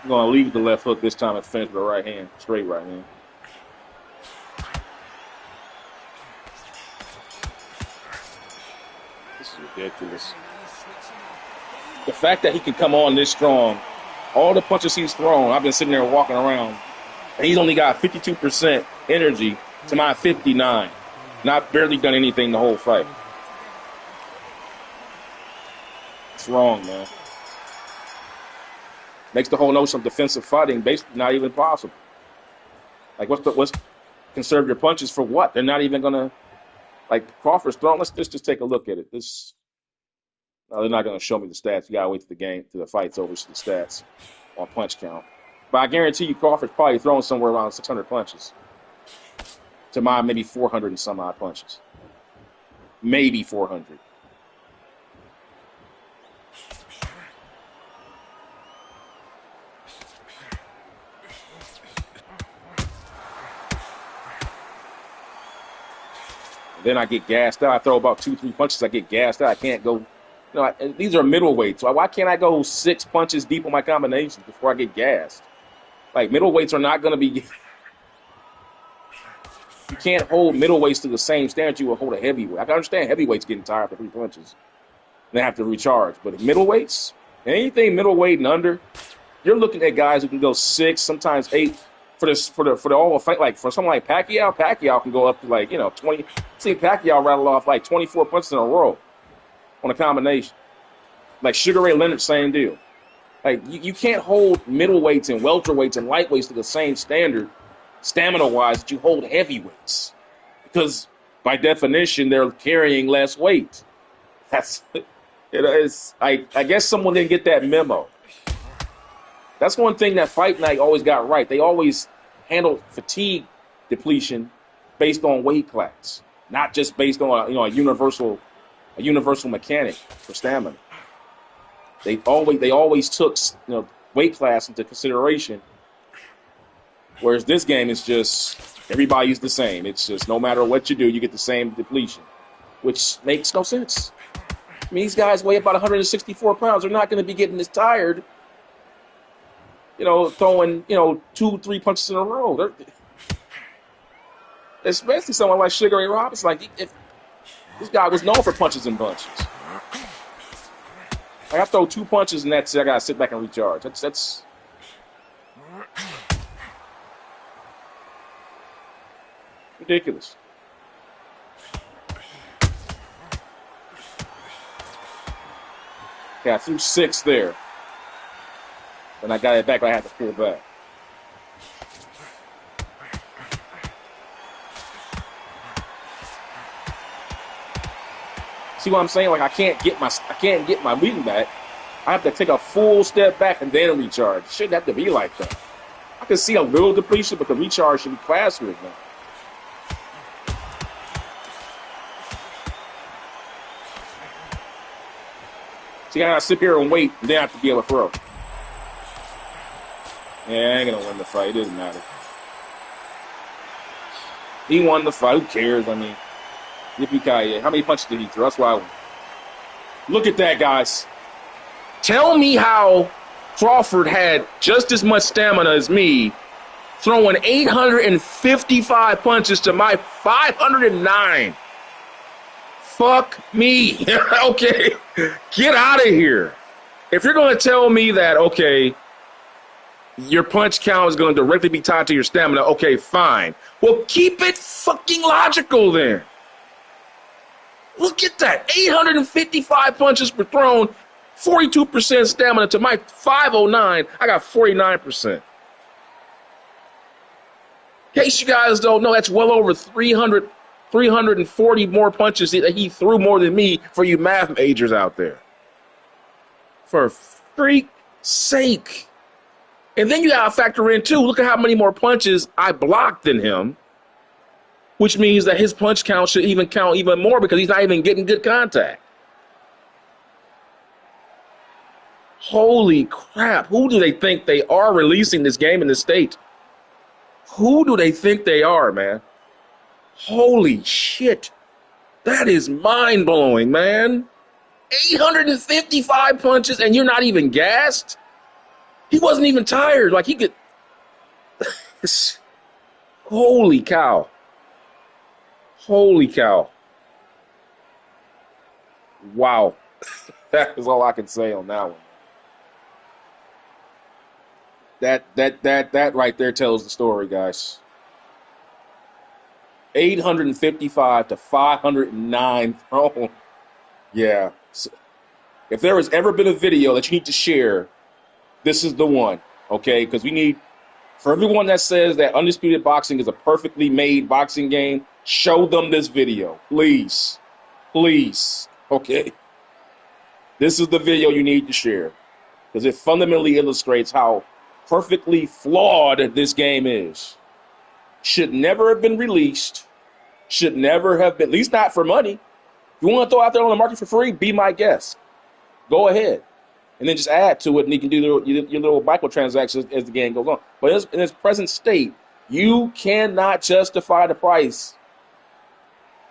I'm going to leave the left hook this time and finish with the right hand, straight right hand. This is ridiculous. The fact that he can come on this strong, all the punches he's thrown, I've been sitting there walking around, and he's only got 52% energy to my 59. Not barely done anything the whole fight. It's wrong, man. Makes the whole notion of defensive fighting basically not even possible. Like, what's conserve your punches for what? They're not even gonna Crawford's throwing. Let's just take a look at it. No, they're not gonna show me the stats. You gotta wait till the fight's over to see the stats on punch count. But I guarantee you, Crawford's probably throwing somewhere around 600 punches. To my maybe 400 and some odd punches. Maybe 400. Then I get gassed out. I throw about 2-3 punches. I get gassed out. I can't go. These are middleweights. Why can't I go 6 punches deep on my combinations before I get gassed? Like, middleweights are not going to be. You can't hold middleweights to the same standard you will hold a heavyweight. I can understand heavyweights getting tired after 3 punches. They have to recharge. But middleweights, anything middleweight and under, you're looking at guys who can go 6, sometimes 8 for the all fight. Like for someone like Pacquiao can go up to 20. See Pacquiao rattle off like 24 punches in a row on a combination. Like Sugar Ray Leonard, same deal. Like you can't hold middleweights and welterweights and lightweights to the same standard, stamina-wise, that you hold heavyweights, because by definition they're carrying less weight. That's I guess someone didn't get that memo. That's one thing that Fight Night always got right. They always handled fatigue depletion based on weight class, not just based on a universal mechanic for stamina. They always took weight class into consideration. Whereas this game is just everybody's the same. It's just no matter what you do, you get the same depletion, which makes no sense. I mean, these guys weigh about 164 pounds. They're not going to be getting this tired, throwing 2-3 punches in a row. Especially someone like Sugar Ray Robinson. Like, if this guy was known for punches and bunches. Like, I throw 2 punches and that's it. I got to sit back and recharge. That's ridiculous. Okay, I threw 6 there. Then I got it back, but I had to pull back. See what I'm saying? Like I can't get my leading back. I have to take a full step back and then recharge. It shouldn't have to be like that. I can see a little depletion, but the recharge should be faster than that. So you gotta sit here and wait, and then I have to be able to throw. Yeah, I ain't gonna win the fight. It doesn't matter. He won the fight. Who cares? I mean, Yippee-ki-yay. How many punches did he throw? That's why I won. Look at that, guys. Tell me how Crawford had just as much stamina as me, throwing 855 punches to my 509. Fuck me. Okay, get out of here. If you're going to tell me that, okay, your punch count is going to directly be tied to your stamina, okay, fine. Well, keep it fucking logical then. Look at that. 855 punches per thrown, 42% stamina to my 509. I got 49%. In case you guys don't know, that's well over 340 more punches that he threw more than me for you math majors out there. For freak's sake. And then you got to factor in, too, look at how many more punches I blocked than him, which means that his punch count should even count even more because he's not even getting good contact. Holy crap. Who do they think they are releasing this game in the States? Who do they think they are, man? Holy shit. That is mind-blowing, man. 855 punches and you're not even gassed? He wasn't even tired. Like, he could... Holy cow. Holy cow. Wow. That is all I can say on that one. That right there tells the story, guys. 855 to 509 thrown. Yeah. So if there has ever been a video that you need to share, this is the one, okay? Because we need, for everyone that says that Undisputed Boxing is a perfectly made boxing game, show them this video, please. Please, okay? This is the video you need to share because it fundamentally illustrates how perfectly flawed this game is. Should never have been released. Should never have been, at least not for money. If you want to throw it out there on the market for free, be my guest. Go ahead. And then just add to it, and you can do your little microtransactions as the game goes on. But in its present state, you cannot justify the price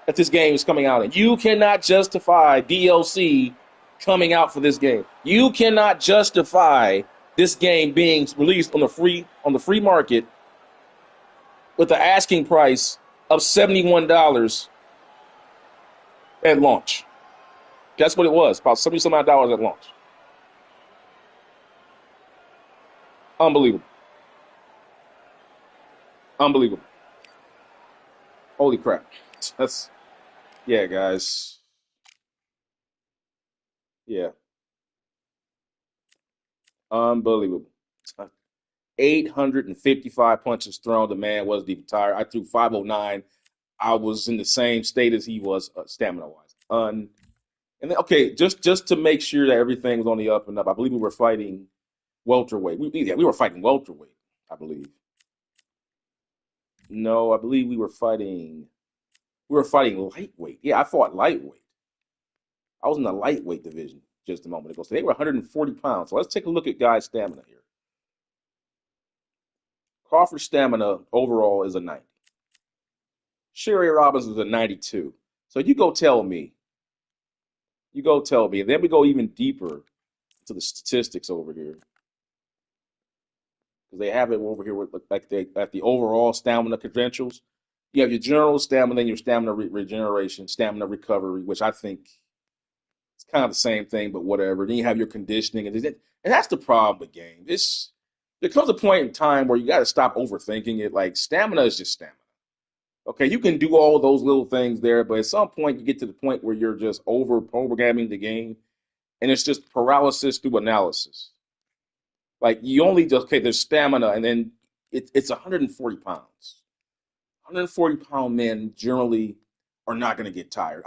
that this game is coming out in. You cannot justify DLC coming out for this game. You cannot justify this game being released on the free market with the asking price of $71 at launch. That's what it was, about $70-some at launch. Unbelievable. Unbelievable. Holy crap. That's, yeah, guys. Yeah. Unbelievable. 855 punches thrown. The man wasn't even tired. I threw 509. I was in the same state as he was stamina-wise. And then, okay, just to make sure that everything was on the up and up, I believe we were fighting welterweight. We were fighting welterweight, I believe. No, I believe we were fighting lightweight. Yeah, I fought lightweight. I was in the lightweight division just a moment ago. So they were 140 pounds. So let's take a look at guys' stamina here. Crawford's stamina overall is a 90. Sherry Robbins is a 92. So you go tell me. And then we go even deeper to the statistics over here. Because they have it over here with like at the overall stamina credentials. You have your general stamina and your stamina regeneration, stamina recovery, which I think is kind of the same thing, but whatever. Then you have your conditioning, and that's the problem with game. There comes a point in time where you got to stop overthinking it. Like stamina is just stamina. Okay, you can do all those little things there, but at some point you get to the point where you're just over programming the game, and it's just paralysis through analysis. Like you only just okay, there's stamina, and then it's 140 pounds. 140-pound men generally are not going to get tired.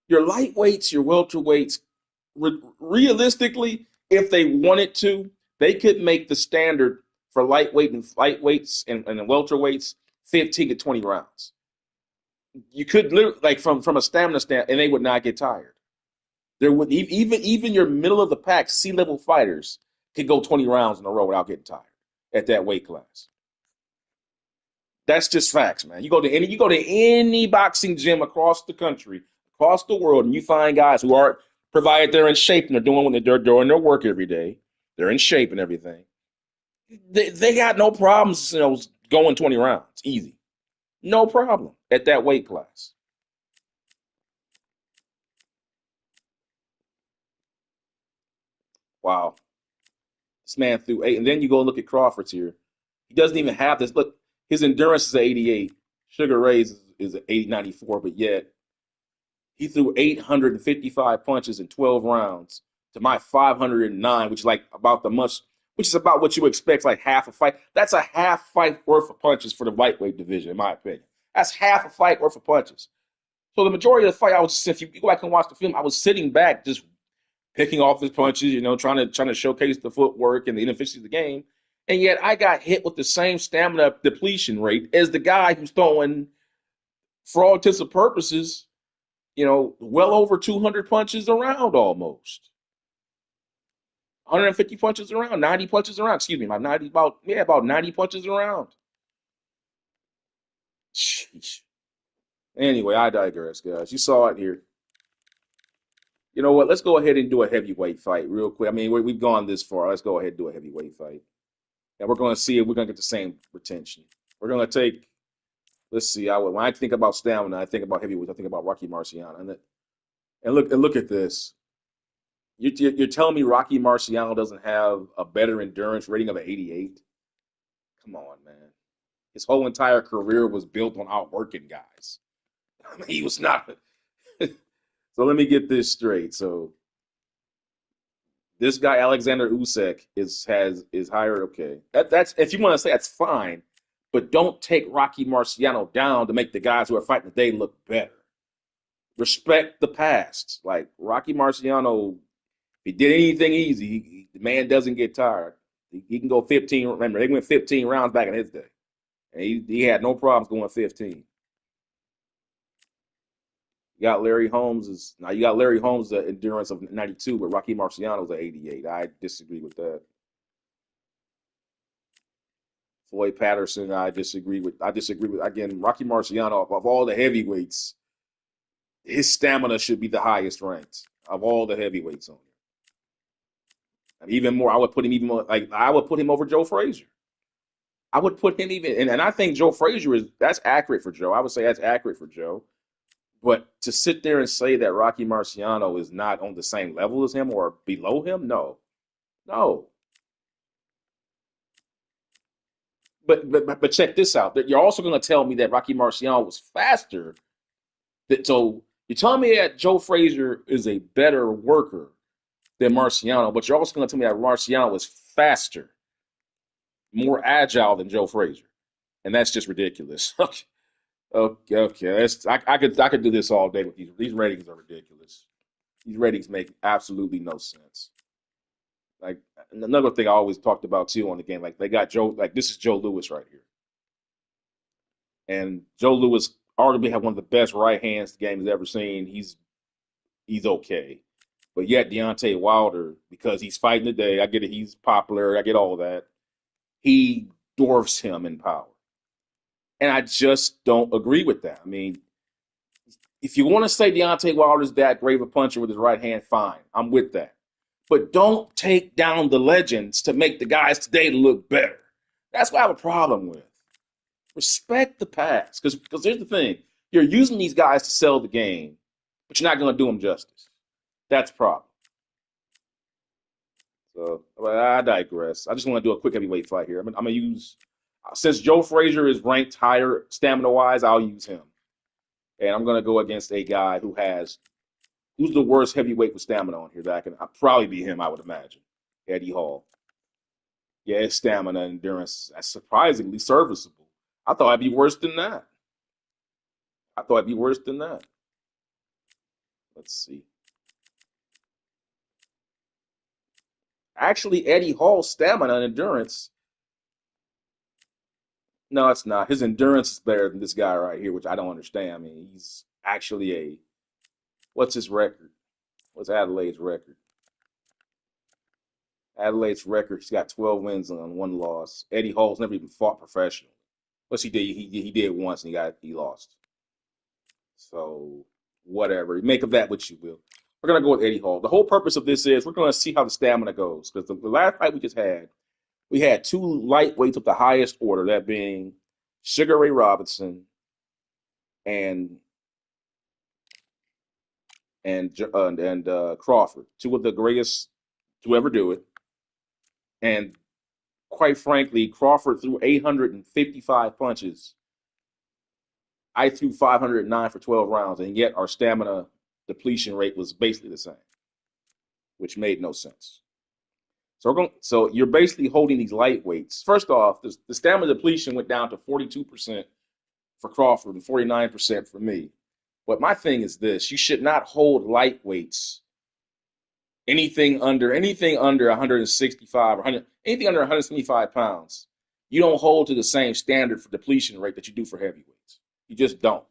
Your lightweights, your welterweights, realistically, if they wanted to, they could make the standard for lightweights and welterweights 15 to 20 rounds. You could literally, like from a stamina stand, and they would not get tired. There would even your middle of the pack C-level fighters could go 20 rounds in a row without getting tired at that weight class. That's just facts, man. You go to any boxing gym across the country, across the world, and you find guys who are provided they're in shape and they're doing their work every day. They're in shape and everything. They got no problems, going 20 rounds easy. No problem at that weight class. Wow. This man threw 8. And then you go look at Crawford's here. He doesn't even have this. Look, his endurance is 88. Sugar Ray's is 94, but yet he threw 855 punches in 12 rounds to my 509, which is like which is about what you expect, like half a fight. That's a half fight worth of punches for the lightweight division, in my opinion. That's half a fight worth of punches. So the majority of the fight, if you go back and watch the film, I was sitting back just picking off his punches, trying to showcase the footwork and the inefficiency of the game. And yet I got hit with the same stamina depletion rate as the guy who's throwing, for all intents and purposes, well over 200 punches around almost. 150 punches around, 90 punches around. Excuse me, about 90 punches around. Sheesh. Anyway, I digress, guys. You saw it here. You know what? Let's go ahead and do a heavyweight fight real quick. I mean, we've gone this far. Let's go ahead and do a heavyweight fight. And we're going to see if we're going to get the same retention. We're going to take, let's see, when I think about stamina, I think about heavyweights. I think about Rocky Marciano. And look at this. You're telling me Rocky Marciano doesn't have a better endurance rating of an 88? Come on, man. His whole entire career was built on outworking guys. I mean, he was not. So let me get this straight. So this guy Alexander Usyk is higher. Okay, that's if you want to say that's fine, but don't take Rocky Marciano down to make the guys who are fighting today look better. Respect the past. Like Rocky Marciano, if he did anything easy, the man doesn't get tired. He can go 15. Remember, they went 15 rounds back in his day, and he had no problems going 15. You got Larry Holmes the endurance of 92, but Rocky Marciano's at 88. I disagree with that. Floyd Patterson, I disagree with. Again, Rocky Marciano, of all the heavyweights, his stamina should be the highest ranked of all the heavyweights on here. And even more, I would put him even more, like I would put him over Joe Frazier. I would put him even, and I think Joe Frazier that's accurate for Joe. I would say that's accurate for Joe. But to sit there and say that Rocky Marciano is not on the same level as him or below him, no. But check this out. You're also going to tell me that Rocky Marciano was faster. So you're telling me that Joe Frazier is a better worker than Marciano, but you're also going to tell me that Marciano is faster, more agile than Joe Frazier, and that's just ridiculous. Okay. I could do this all day with these. These ratings are ridiculous. These ratings make absolutely no sense. Like another thing I always talked about too on the game, like they got Joe, like this is Joe Louis right here, and Joe Louis arguably had one of the best right hands the game has ever seen. He's okay, but yet Deontay Wilder, because he's fighting today, I get it, he's popular, I get all that. He dwarfs him in power, and I just don't agree with that. I mean, if you want to say Deontay Wilder's that great of a puncher with his right hand, fine, I'm with that. But don't take down the legends to make the guys today look better. That's what I have a problem with. Respect the past. Because here's the thing. You're using these guys to sell the game, but you're not going to do them justice. That's the problem. So I digress. I just want to do a quick heavyweight fight here. I'm going to use, since Joe Frazier is ranked higher stamina-wise, I'll use him. And I'm going to go against a guy who's the worst heavyweight with stamina on here that I'll probably be him, I would imagine. Eddie Hall. Yeah, his stamina and endurance is surprisingly serviceable. I thought I'd be worse than that. Let's see. Actually, Eddie Hall's stamina and endurance. No, it's not. His endurance is better than this guy right here, which I don't understand. I mean, he's actually what's his record? What's Adelaide's record? Adelaide's record, he's got 12 wins and 1 loss. Eddie Hall's never even fought professionally. What's he did? He did once and he lost. So whatever. Make of that what you will. We're gonna go with Eddie Hall. The whole purpose of this is we're gonna see how the stamina goes. Because the last fight we just had, we had 2 lightweights of the highest order, that being Sugar Ray Robinson and Crawford, 2 of the greatest to ever do it. And quite frankly, Crawford threw 855 punches. I threw 509 for 12 rounds, and yet our stamina depletion rate was basically the same, which made no sense. So you're basically holding these lightweights. First off, the stamina depletion went down to 42% for Crawford and 49% for me. But my thing is this: you should not hold lightweights anything under 165 or 100, anything under 175 pounds. You don't hold to the same standard for depletion rate that you do for heavyweights. You just don't.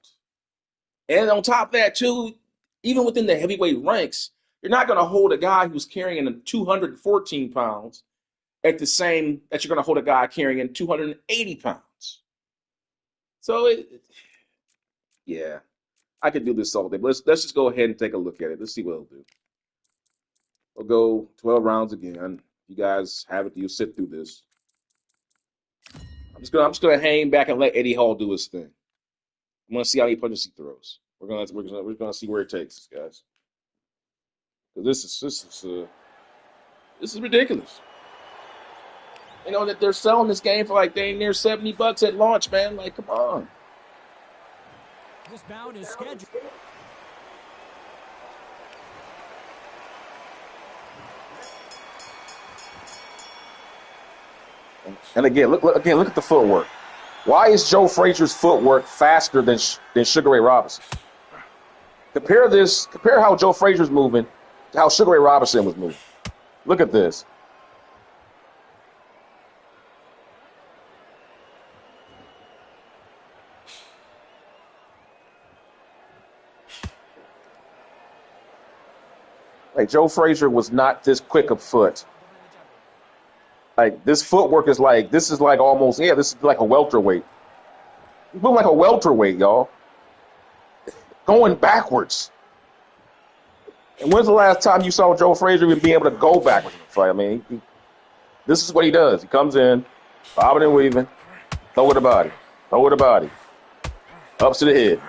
And on top of that, too, even within the heavyweight ranks, you're not going to hold a guy who's carrying 214 pounds at the same that you're going to hold a guy carrying 280 pounds. So, yeah, I could do this all day. But let's just go ahead and take a look at it. Let's see what it'll do. We'll go 12 rounds again. You guys have it. You'll sit through this. I'm just gonna hang back and let Eddie Hall do his thing. I'm gonna see how many punches he throws. We're gonna see where it takes us, guys. Because this is ridiculous. You know that they're selling this game for like dang near $70 at launch, man. Like, come on. This bout is scheduled. And again, look at the footwork. Why is Joe Frazier's footwork faster than Sugar Ray Robinson? Compare how Joe Frazier's moving to how Sugar Ray Robinson was moving. Look at this. Like Joe Frazier was not this quick of foot. Like this footwork is like this is like almost this is like a welterweight. He's moving like a welterweight, y'all. Going backwards. And when's the last time you saw Joe Frazier even be able to go backwards in the fight? I mean, this is what he does. He comes in, bobbing and weaving, throw with the body, ups to the head.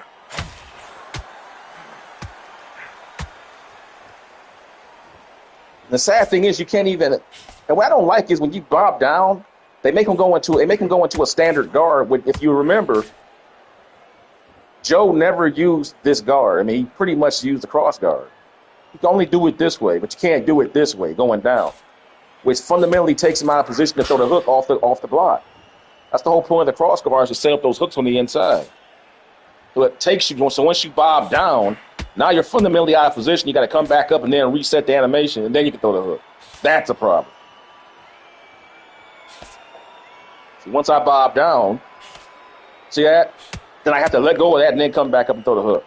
The sad thing is you can't even. And what I don't like is when you bob down, they make him go into a standard guard. If you remember, Joe never used this guard. I mean, he pretty much used the cross guard. You can only do it this way, but you can't do it this way, going down, which fundamentally takes him out of position to throw the hook off the block. That's the whole point of the cross guard, is to set up those hooks on the inside. So it takes you. So once you bob down, now you're fundamentally out of position. You got to come back up and then reset the animation, and then you can throw the hook. That's a problem. So once I bob down, see that? Then I have to let go of that and then come back up and throw the hook.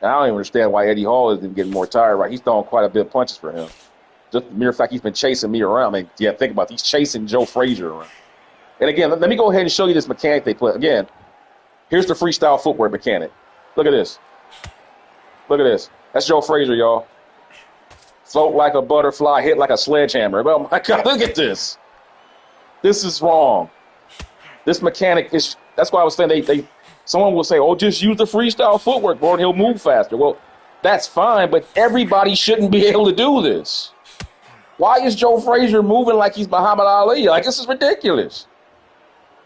I don't even understand why Eddie Hall isn't getting more tired. Right, he's throwing quite a bit of punches for him. Just the mere fact he's been chasing me around. I mean, yeah, think about it. He's chasing Joe Frazier around. And again, let me go ahead and show you this mechanic they put. Again, here's the freestyle footwork mechanic. Look at this. Look at this. That's Joe Frazier, y'all. Float like a butterfly, hit like a sledgehammer. Oh my God, look at this. This is wrong. This mechanic is. That's why I was saying someone will say, oh, just use the freestyle footwork, bro, and he'll move faster. Well, that's fine, but everybody shouldn't be able to do this. Why is Joe Frazier moving like he's Muhammad Ali? Like, this is ridiculous.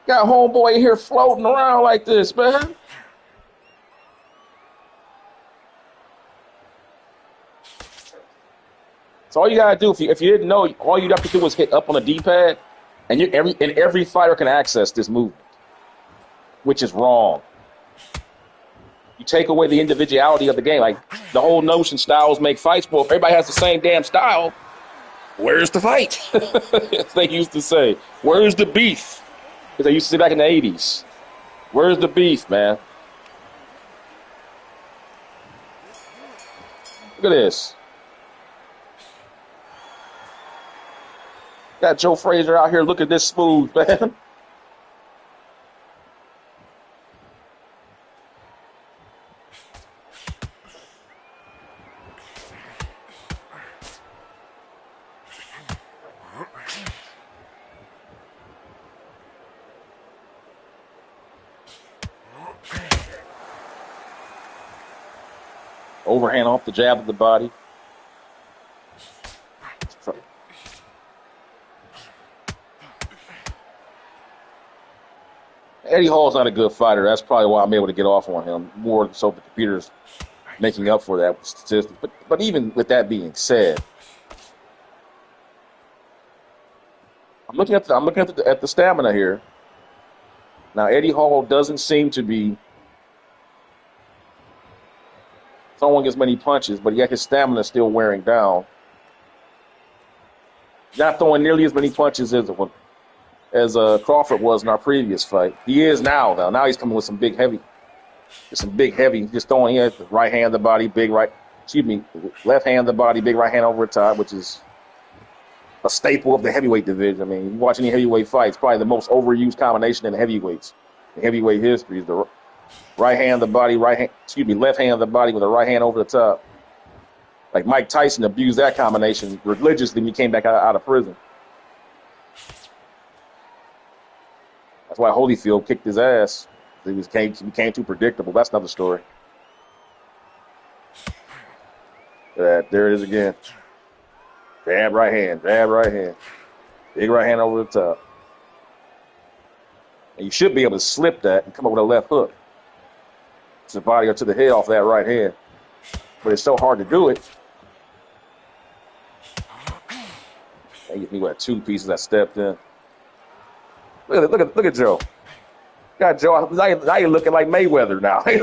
Got homeboy here floating around like this, man. So all you gotta do, if you didn't know, all you'd have to do is hit up on the D-pad, and every fighter can access this movement, which is wrong. You take away the individuality of the game. Like, the whole notion styles make fights. Well, if everybody has the same damn style, where's the fight? As they used to say. Where's the beef? Because they used to say back in the 80s. Where's the beef, man? Look at this. Got Joe Frazier out here looking this smooth, man. Overhand off the jab of the body. Eddie Hall's not a good fighter. That's probably why I'm able to get off on him. More so the computer's making up for that statistic. But even with that being said, I'm looking at the stamina here. Now Eddie Hall doesn't seem to be throwing as many punches, but yet his stamina is still wearing down. Not throwing nearly as many punches as Crawford was in our previous fight. He is now, though. Now he's coming with some big heavy. Just throwing. He has the right hand, the body, left hand, the body, big right hand over the top, which is a staple of the heavyweight division. I mean, you watch any heavyweight fights, probably the most overused combination in the heavyweights. In heavyweight history is the right hand, the body, left hand, the body with the right hand over the top. Like Mike Tyson abused that combination religiously when he came back out of prison. That's why Holyfield kicked his ass. He became too predictable. That's another story. There it is again. Jab right hand. Big right hand over the top. And you should be able to slip that and come up with a left hook to the body or to the head off that right hand. But it's so hard to do it. They hit me with 2 pieces. I stepped in. Look at Joe. Got Joe. Now you're looking like Mayweather now. You're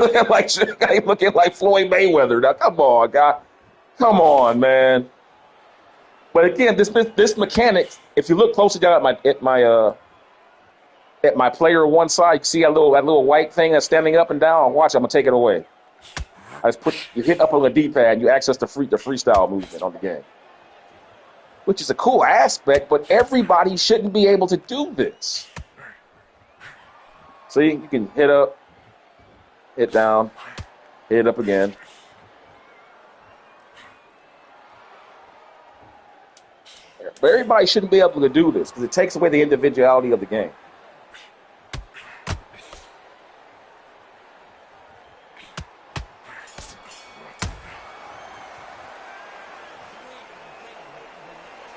looking like Floyd Mayweather now. Come on, guy. Come on, man. But again, this mechanic, if you look closely down at my player on one side, you see that little white thing that's standing up and down. Watch, I'm gonna take it away. I just you hit up on the D-pad, and you access the freestyle movement on the game, which is a cool aspect. But everybody shouldn't be able to do this. See, you can hit up, hit down, hit up again. But everybody shouldn't be able to do this because it takes away the individuality of the game.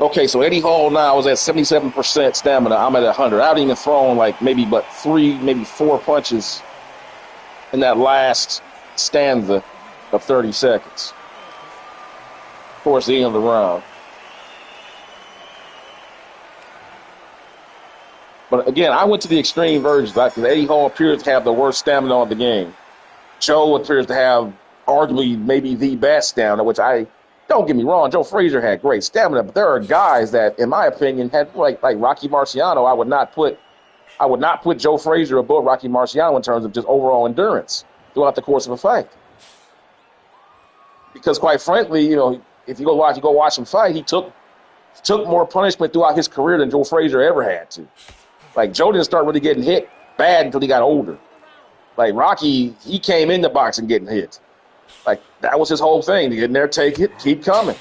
Okay, so Eddie Hall now is at 77% stamina. I'm at 100. I haven't even thrown like maybe but 3, maybe 4 punches in that last stanza of 30 seconds towards the end of the round. But again, I went to the extreme versions because Eddie Hall appears to have the worst stamina on the game. Joe appears to have arguably maybe the best stamina, which don't get me wrong, Joe Frazier had great stamina, but there are guys that, in my opinion, had like Rocky Marciano. I would not put Joe Frazier above Rocky Marciano in terms of just overall endurance throughout the course of a fight. Because quite frankly, if you go watch him fight, he took more punishment throughout his career than Joe Frazier ever had to. Like, Joe didn't start really getting hit bad until he got older. Like, Rocky, he came into boxing getting hit. Like, that was his whole thing. To get in there, take it, keep coming.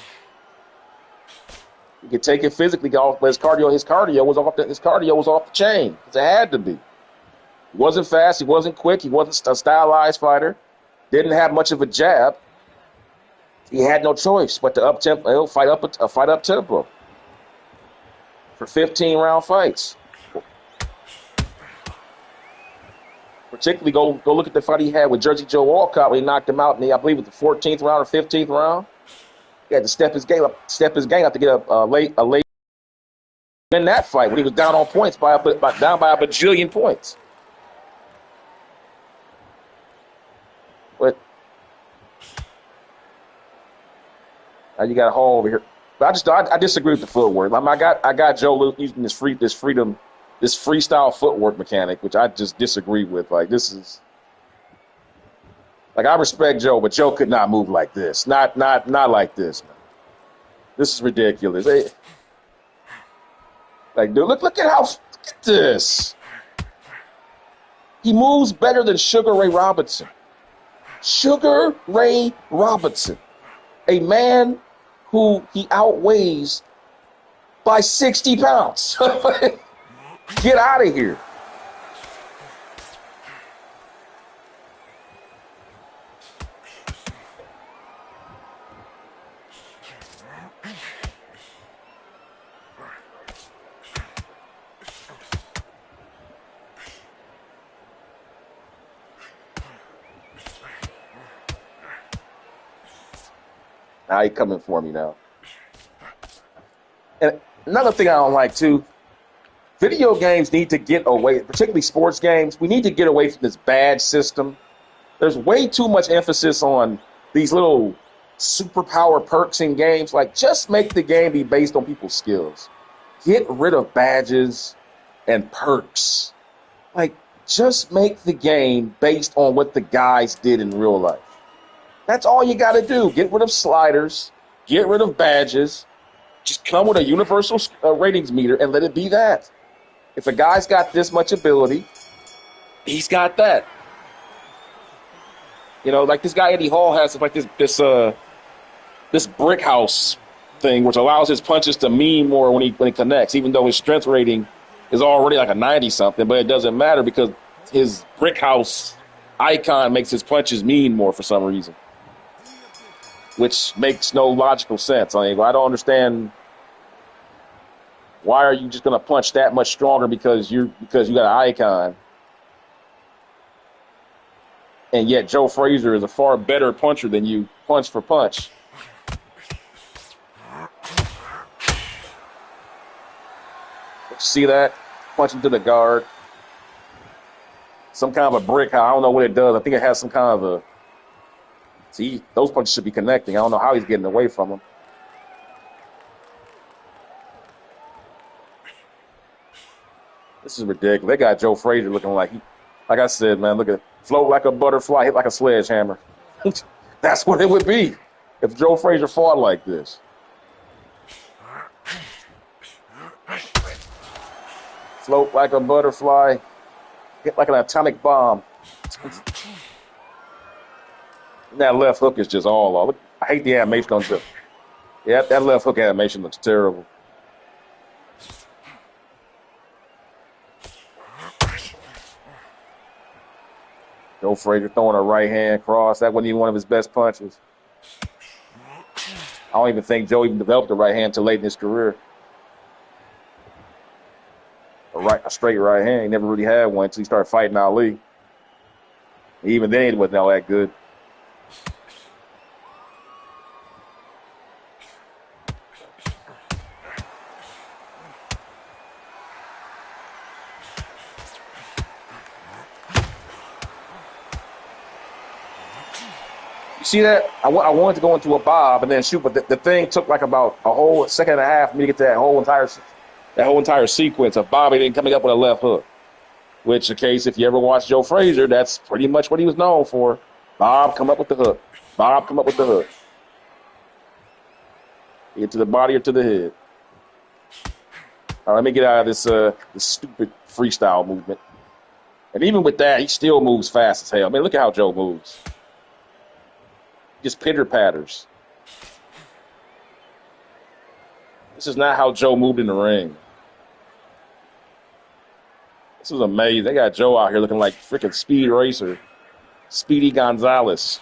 He could take it physically, but his cardio was off the chain. Because it had to be. He wasn't fast, he wasn't quick, he wasn't a stylized fighter. Didn't have much of a jab. He had no choice but to fight up tempo for 15-round fights. Particularly, go look at the fight he had with Jersey Joe Walcott when he knocked him out in I believe it was the 14th round or 15th round. He had to step his game up to get a late in that fight when he was down on points down by a bajillion points. But now you got Hall over here. But I disagree with the footwork. I got Joe using this freestyle footwork mechanic, which I just disagree with. Like, this is like, I respect Joe, but Joe could not move like this. Not like this, man. This is ridiculous. Like, dude, look at this. He moves better than Sugar Ray Robinson. Sugar Ray Robinson, a man who he outweighs by 60 pounds. Get out of here. Now he coming for me now. And another thing I don't like too, video games need to get away, particularly sports games, we need to get away from this badge system. There's way too much emphasis on these little superpower perks in games. Like, just make the game be based on people's skills. Get rid of badges and perks. Like, just make the game based on what the guys did in real life. That's all you got to do. Get rid of sliders. Get rid of badges. Just come with a universal ratings meter and let it be that. If a guy's got this much ability, he's got that. Like this guy Eddie Hall has like this brick house thing, which allows his punches to mean more when he connects, even though his strength rating is already like a 90-something. But it doesn't matter because his brick house icon makes his punches mean more for some reason, which makes no logical sense. I don't understand. Why are you just going to punch that much stronger because you got an icon? And yet Joe Frazier is a far better puncher than you, punch for punch. See that? Punching to the guard. Some kind of a brick. I don't know what it does. I think it has some kind of a... See, those punches should be connecting. I don't know how he's getting away from them. This is ridiculous. They got Joe Frazier looking like I said, man, look at float like a butterfly, hit like a sledgehammer. That's what it would be if Joe Frazier fought like this. Float like a butterfly, hit like an atomic bomb. And that left hook is just all off. I hate the animation on the. Yeah, that left hook animation looks terrible. Joe Frazier throwing a right hand cross. That wasn't even one of his best punches. I don't even think Joe even developed a right hand until late in his career. A straight right hand. He never really had one until he started fighting Ali. Even then, it wasn't all that good. You see that? I wanted to go into a bob and then shoot, but the thing took like about a whole second and a half for me to get to that whole entire sequence of Bobby then coming up with a left hook. Which, in case if you ever watch Joe Frazier, that's pretty much what he was known for. Bob, come up with the hook. Bob, come up with the hook. Either to the body or to the head. All right, let me get out of this stupid freestyle movement. And even with that, he still moves fast as hell. I mean, look at how Joe moves. Just pitter-patters. This is not how Joe moved in the ring. This is amazing. They got Joe out here looking like freaking Speed Racer. Speedy Gonzalez.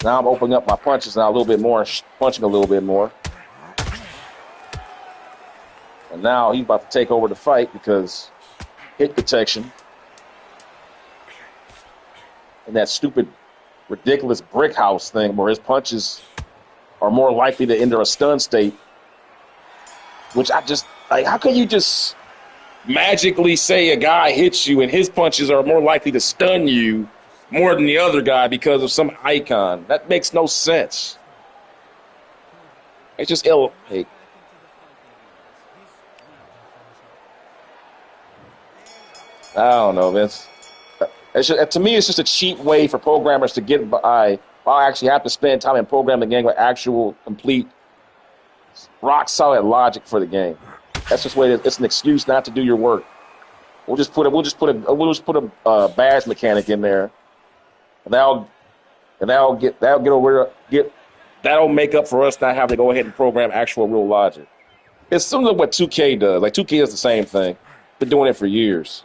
Now I'm opening up my punches now a little bit more, punching a little bit more. And now he's about to take over the fight because hit detection and that stupid, ridiculous brick house thing where his punches are more likely to enter a stun state, which I just, like, how can you just magically say a guy hits you and his punches are more likely to stun you more than the other guy because of some icon? That makes no sense. It's just ill. Hey. I don't know, Vince. To me, it's just a cheap way for programmers to get by. I actually have to spend time and program the game with actual, complete, rock-solid logic for the game. That's just what it is. It's an excuse not to do your work. We'll just put a badge mechanic in there, and that'll make up for us not having to go ahead and program actual real logic. It's similar to what 2K does. Like 2K is the same thing. Been doing it for years.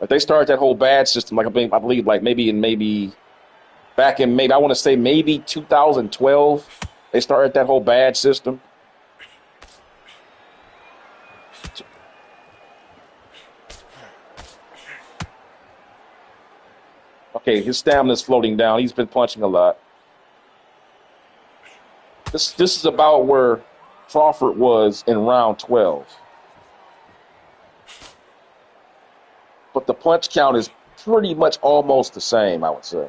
Like they started that whole badge system, like I believe, like maybe back in I want to say maybe 2012, they started that whole badge system. Okay, his stamina's floating down. He's been punching a lot. This is about where Crawford was in round 12. But the punch count is pretty much almost the same, I would say.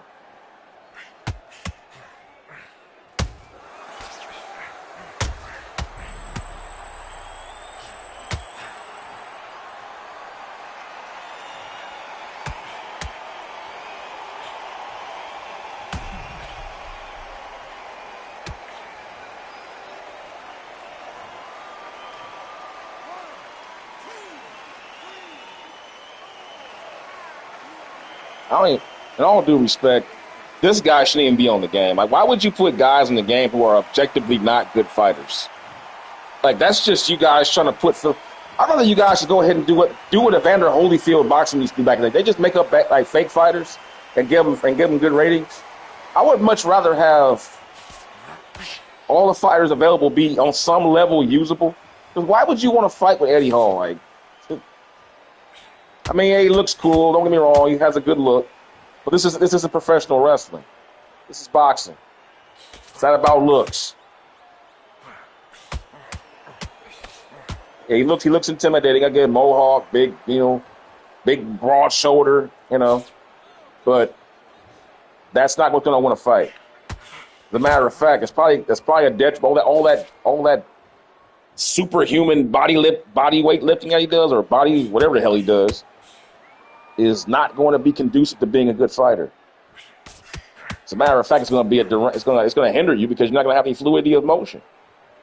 In all due respect, this guy shouldn't even be on the game. Like, why would you put guys in the game who are objectively not good fighters? Like, that's just you guys trying to put. I'd rather you guys should go ahead and do what Evander Holyfield boxing used to do back in the day. They just make up like fake fighters and give them good ratings. I would much rather have all the fighters available be on some level usable. Because why would you want to fight with Eddie Hall? Like, I mean, he looks cool. Don't get me wrong. He has a good look. But this isn't professional wrestling. This is boxing. It's not about looks. Yeah, he looks intimidating. I get mohawk, big broad shoulder, But that's not what's going to win a fight. As a matter of fact, that's probably a detriment. All that superhuman body weight lifting that he does, or whatever the hell he does, is not going to be conducive to being a good fighter. As a matter of fact, it's going to hinder you because you're not going to have any fluidity of motion.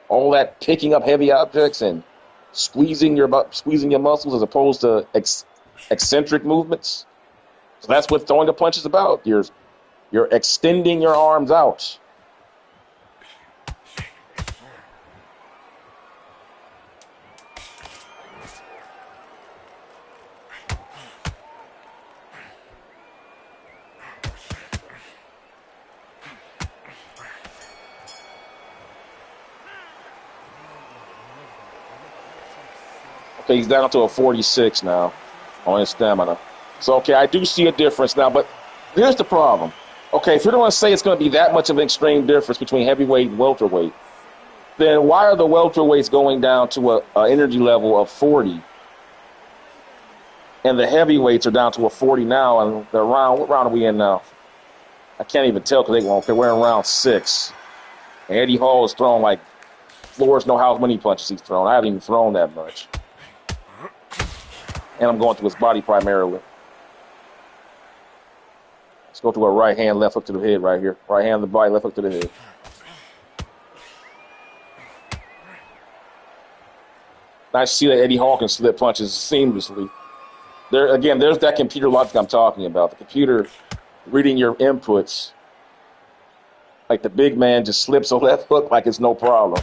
All that picking up heavy objects and squeezing your muscles as opposed to eccentric movements. So that's what throwing a punch is about. You're extending your arms out. Okay, he's down to a 46 now on his stamina. So, okay, I do see a difference now, but here's the problem. Okay, if you're going to say it's going to be that much of an extreme difference between heavyweight and welterweight, then why are the welterweights going down to an energy level of 40, and the heavyweights are down to a 40 now, and what round are we in now? I can't even tell because we're in round 6. And Eddie Hall is throwing like floors know how many punches he's thrown. I haven't even thrown that much. And I'm going to his body primarily. Let's go to a right hand, left hook to the head right here. Right hand to the body, left hook to the head. Nice to see that Eddie Hall can slip punches seamlessly. There's that computer logic I'm talking about. The computer reading your inputs. Like the big man just slips a left hook like it's no problem.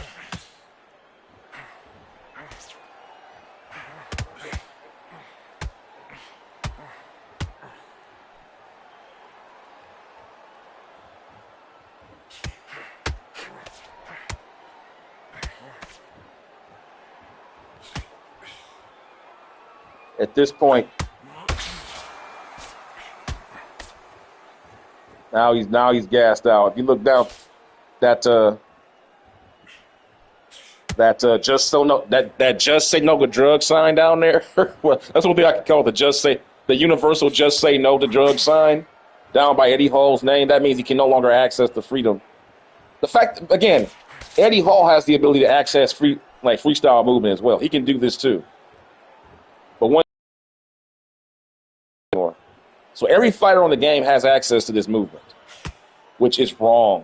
At this point, now he's gassed out. If you look down, that just say no to drug sign down there. Well, that's what I could call the universal just say no to drug sign down by Eddie Hall's name. That means he can no longer access the freedom. The fact again, Eddie Hall has the ability to access freestyle movement as well. He can do this too. But so every fighter on the game has access to this movement, which is wrong.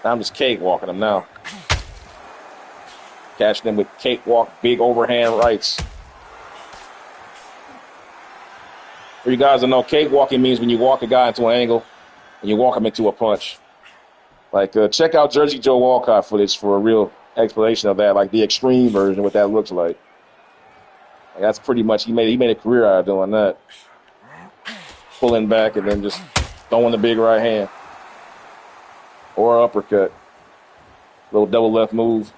I'm just cakewalking him now. Catching him with cakewalk, big overhand rights. For you guys to know, cakewalking means when you walk a guy into an angle and you walk him into a punch. Like, check out Jersey Joe Walcott footage for a real explanation of that, like the extreme version of what that looks like. That's pretty much, he made a career out of doing that. Pulling back and then just throwing the big right hand. Or uppercut. Little double left move.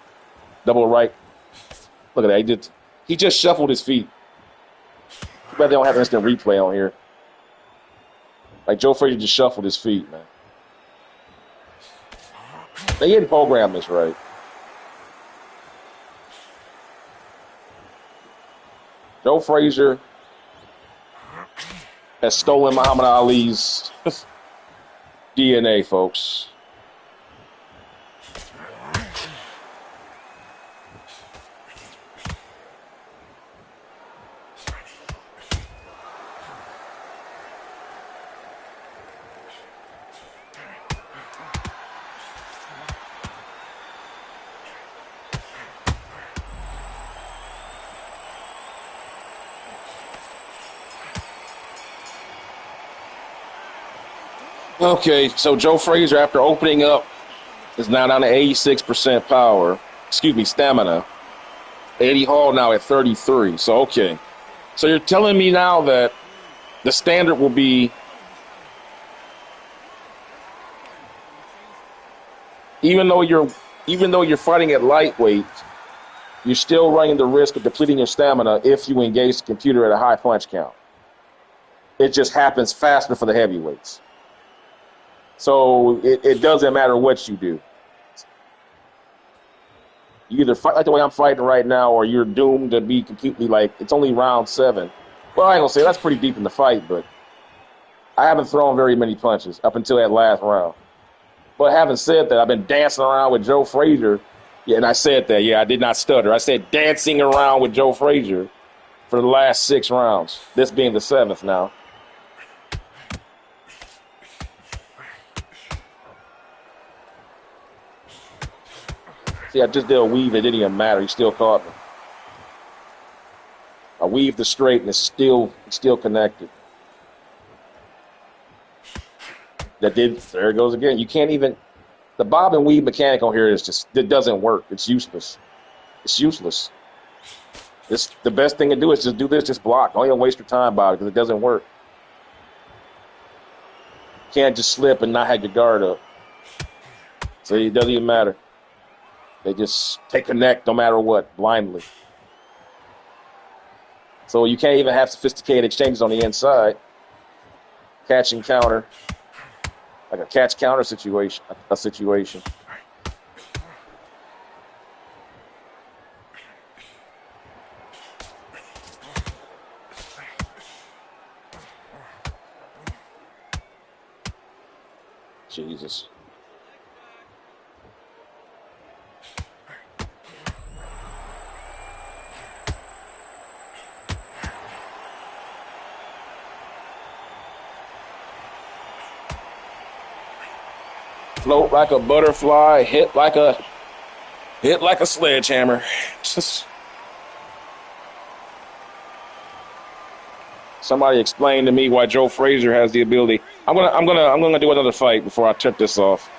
Double right. Look at that. He just shuffled his feet. Too bad they don't have instant replay on here. Like Joe Frazier just shuffled his feet, man. They didn't program this right. Joe Frazier has stolen Muhammad Ali's DNA, folks. Okay, so Joe Frazier, after opening up, is now down to 86% power. Stamina. Eddie Hall now at 33. So, okay. So you're telling me now that the standard will be, even though you're fighting at lightweight, you're still running the risk of depleting your stamina if you engage the computer at a high punch count. It just happens faster for the heavyweights. So it doesn't matter what you do. You either fight like the way I'm fighting right now, or you're doomed to be completely like, it's only round 7. Well, I ain't gonna say that's pretty deep in the fight, but I haven't thrown very many punches up until that last round. But having said that, I've been dancing around with Joe Frazier. Yeah, and I said that. Yeah, I did not stutter. I said dancing around with Joe Frazier for the last 6 rounds. This being the 7th now. See, I just did a weave. It didn't even matter. He still caught me. I weaved the straight, and it's still connected. There it goes again. You can't even. The bob and weave mechanic on here is just, it doesn't work. It's useless. It's useless. The best thing to do is just do this, just block. Don't even waste your time about it because it doesn't work. You can't just slip and not have your guard up. So it doesn't even matter. They just connect no matter what, blindly. So you can't even have sophisticated exchanges on the inside. Catch and counter. Like a catch-counter situation, a situation. Jesus. Float like a butterfly, hit like a sledgehammer. Just somebody explain to me why Joe Frazier has the ability. I'm gonna do another fight before I turn this off.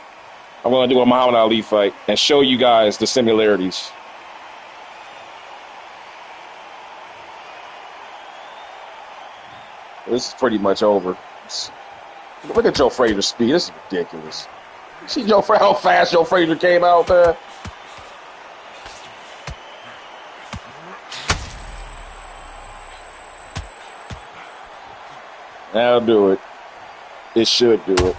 I'm gonna do a Muhammad Ali fight and show you guys the similarities. This is pretty much over. Look at Joe Frazier's speed. This is ridiculous. See how fast Joe Frazier came out there? That'll do it. It should do it.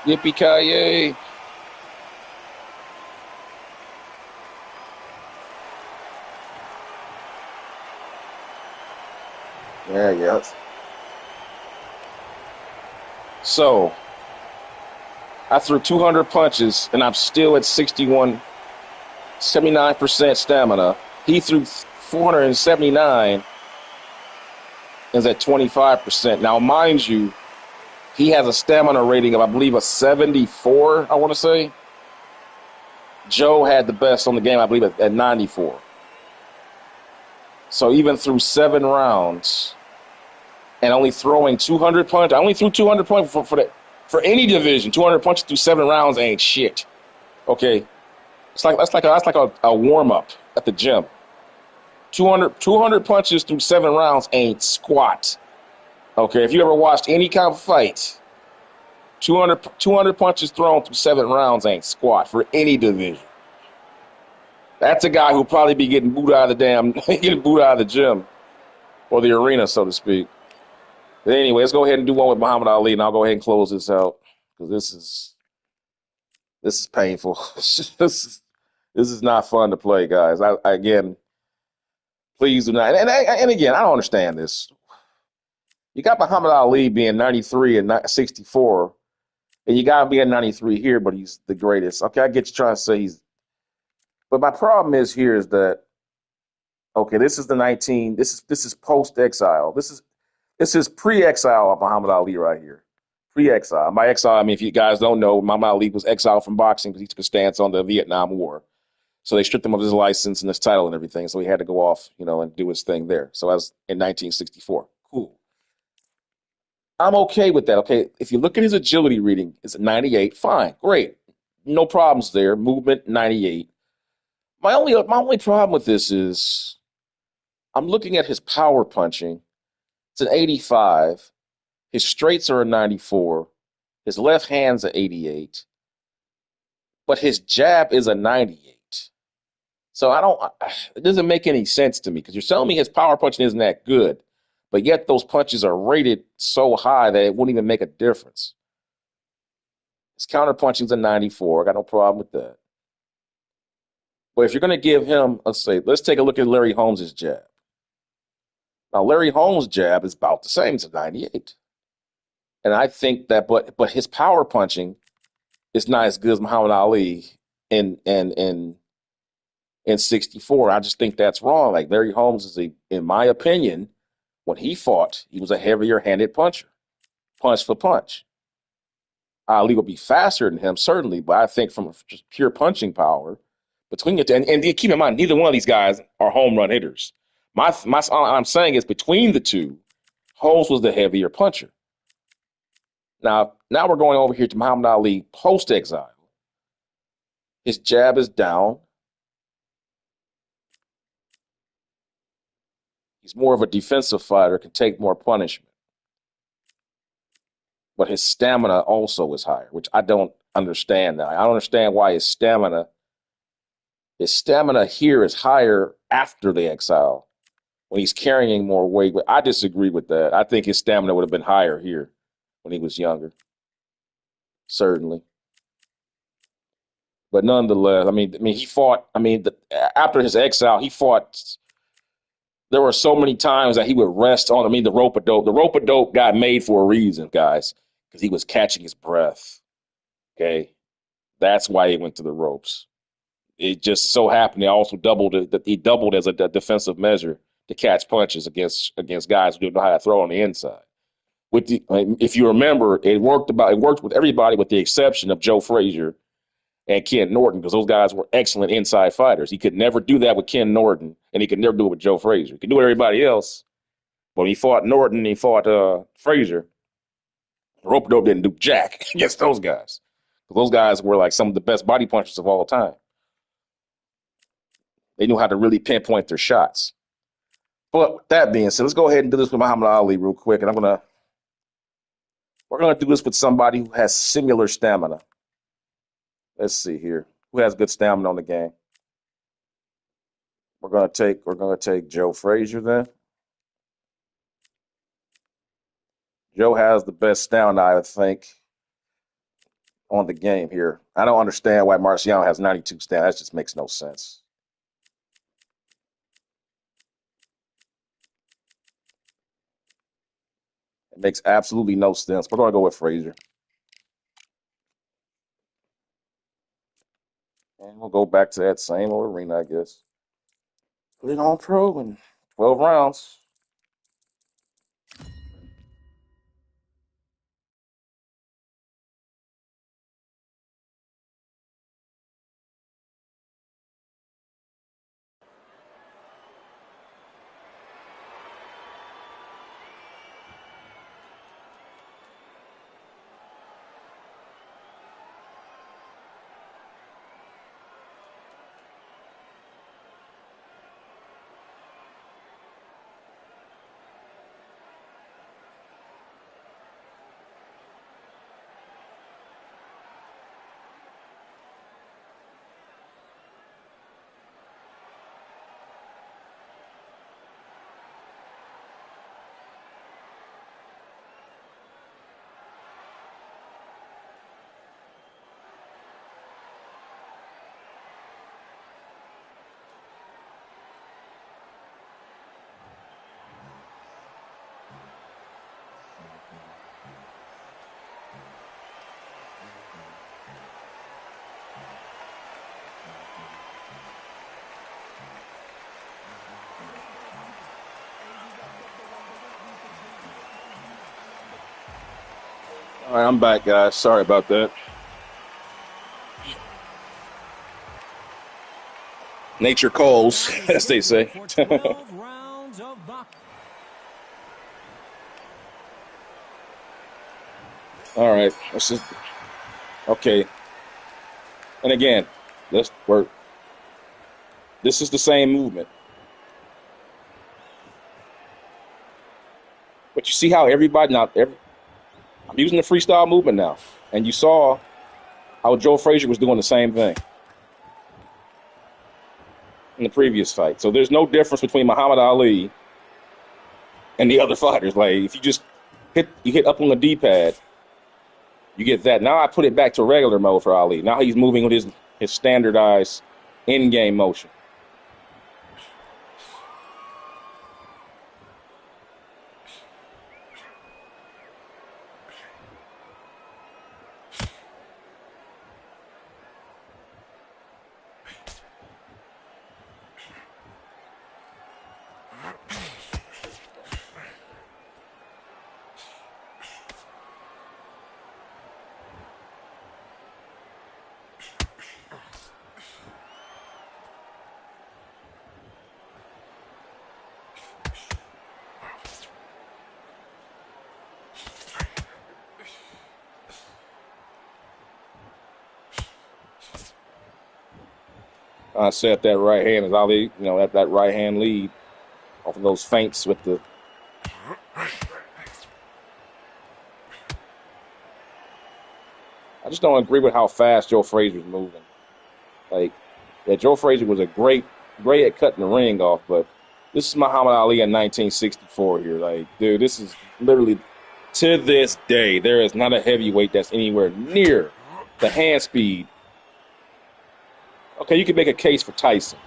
Yippee-ki-yay. Yeah. So, I threw 200 punches, and I'm still at 79% stamina. He threw 479 and is at 25%. Now, mind you, he has a stamina rating of, I believe, a 74, I want to say. Joe had the best on the game, I believe, at 94. So even through 7 rounds and only throwing 200 punches, I only threw 200 punches for any division. 200 punches through 7 rounds ain't shit. Okay, that's like a warm up at the gym. 200 punches through 7 rounds ain't squat. Okay, if you ever watched any kind of fight, 200 punches thrown through 7 rounds ain't squat for any division. That's a guy who'll probably be getting booed out of the gym or the arena, so to speak. But anyway, let's go ahead and do one with Muhammad Ali, and I'll go ahead and close this out because this is painful. This is not fun to play, guys. Again, please do not. And again, I don't understand this. You got Muhammad Ali being 93 and 64, and you got him being 93 here, but he's the greatest. Okay, I get you trying to say he's. But my problem is that, okay, this is post-exile. This is pre-exile of Muhammad Ali right here. Pre-exile. By exile, I mean, if you guys don't know, Muhammad Ali was exiled from boxing because he took a stance on the Vietnam War. So they stripped him of his license and his title and everything. So he had to go off, and do his thing there. So I was in 1964. Cool. I'm okay with that. Okay, if you look at his agility reading, it's at 98. Fine, great, no problems there. Movement 98. My only problem with this is I'm looking at his power punching. It's an 85. His straights are a 94. His left hand's a 88. But his jab is a 98. So it doesn't make any sense to me because you're telling me his power punching isn't that good, but yet those punches are rated so high that it wouldn't even make a difference. His counter punching's a 94. I got no problem with that. But if you're going to give him, let's take a look at Larry Holmes' jab. Now, Larry Holmes' jab is about the same as a 98. And I think that, but his power punching is not as good as Muhammad Ali in 64. I just think that's wrong. Like Larry Holmes in my opinion, when he fought, he was a heavier handed puncher, punch for punch. Ali will be faster than him, certainly, but I think from just pure punching power, between the two, and keep in mind, neither one of these guys are home run hitters. All I'm saying is between the two, Holmes was the heavier puncher. Now we're going over here to Muhammad Ali post exile. His jab is down. He's more of a defensive fighter, can take more punishment. But his stamina also is higher, which I don't understand now. I don't understand why his stamina here is higher after the exile when he's carrying more weight. But I disagree with that. I think his stamina would have been higher here when he was younger. Certainly. But nonetheless, I mean, he fought. I mean, after his exile, he fought. There were so many times that he would rest on. I mean, the rope-a-dope. The rope-a-dope got made for a reason, guys, because he was catching his breath. Okay, that's why he went to the ropes. It just so happened he also doubled as a defensive measure to catch punches against guys who didn't know how to throw on the inside. If you remember, it worked with everybody with the exception of Joe Frazier and Ken Norton, because those guys were excellent inside fighters. He could never do that with Ken Norton, and he could never do it with Joe Frazier. He could do it with everybody else. But when he fought Norton, he fought Frazier. Rope-a-dope didn't do jack against those guys. Those guys were like some of the best body punchers of all time. They knew how to really pinpoint their shots. But with that being said, let's go ahead and do this with Muhammad Ali real quick, and we're gonna do this with somebody who has similar stamina. Let's see here. Who has good stamina on the game? We're gonna take Joe Frazier then. Joe has the best stamina, I think, on the game here. I don't understand why Marciano has 92 stamina. That just makes no sense. It makes absolutely no sense. We're gonna go with Frazier. And we'll go back to that same old arena, I guess. Put it on pro in 12 rounds. All right, I'm back, guys. Sorry about that. Nature calls, as they say. For 12 rounds of boxing. All right, let's just okay. And again, let's work. This is the same movement, but you see how everybody I'm using the freestyle movement now, and you saw how Joe Frazier was doing the same thing. in the previous fight. So there's no difference between Muhammad Ali and the other fighters. Like if you just hit up on the D-pad, you get that. Now I put it back to regular mode for Ali. Now he's moving with his standardized in-game motion. I set that right hand as Ali, that right hand lead off of those feints with the. I just don't agree with how fast Joe Frazier's moving. Like, yeah, Joe Frazier was great at cutting the ring off, but this is Muhammad Ali in 1964 here. Like, dude, this is literally, to this day, there is not a heavyweight that's anywhere near the hand speed. Okay, you can make a case for Tyson,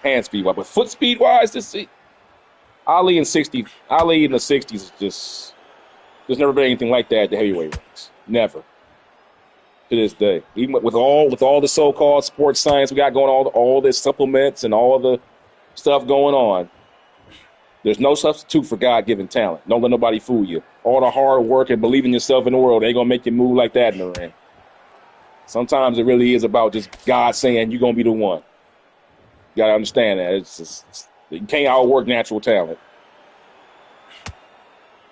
hand speed wise, but foot speed wise, Ali in the 60s is just, there's never been anything like that at the heavyweight ranks. Never. To this day, even with all the so-called sports science we got going on, all this supplements and all the stuff going on, there's no substitute for God-given talent. Don't let nobody fool you. All the hard work and believing yourself in the world ain't gonna make you move like that in the ring. Sometimes it really is about just God saying you're gonna be the one. You gotta understand that you can't outwork natural talent.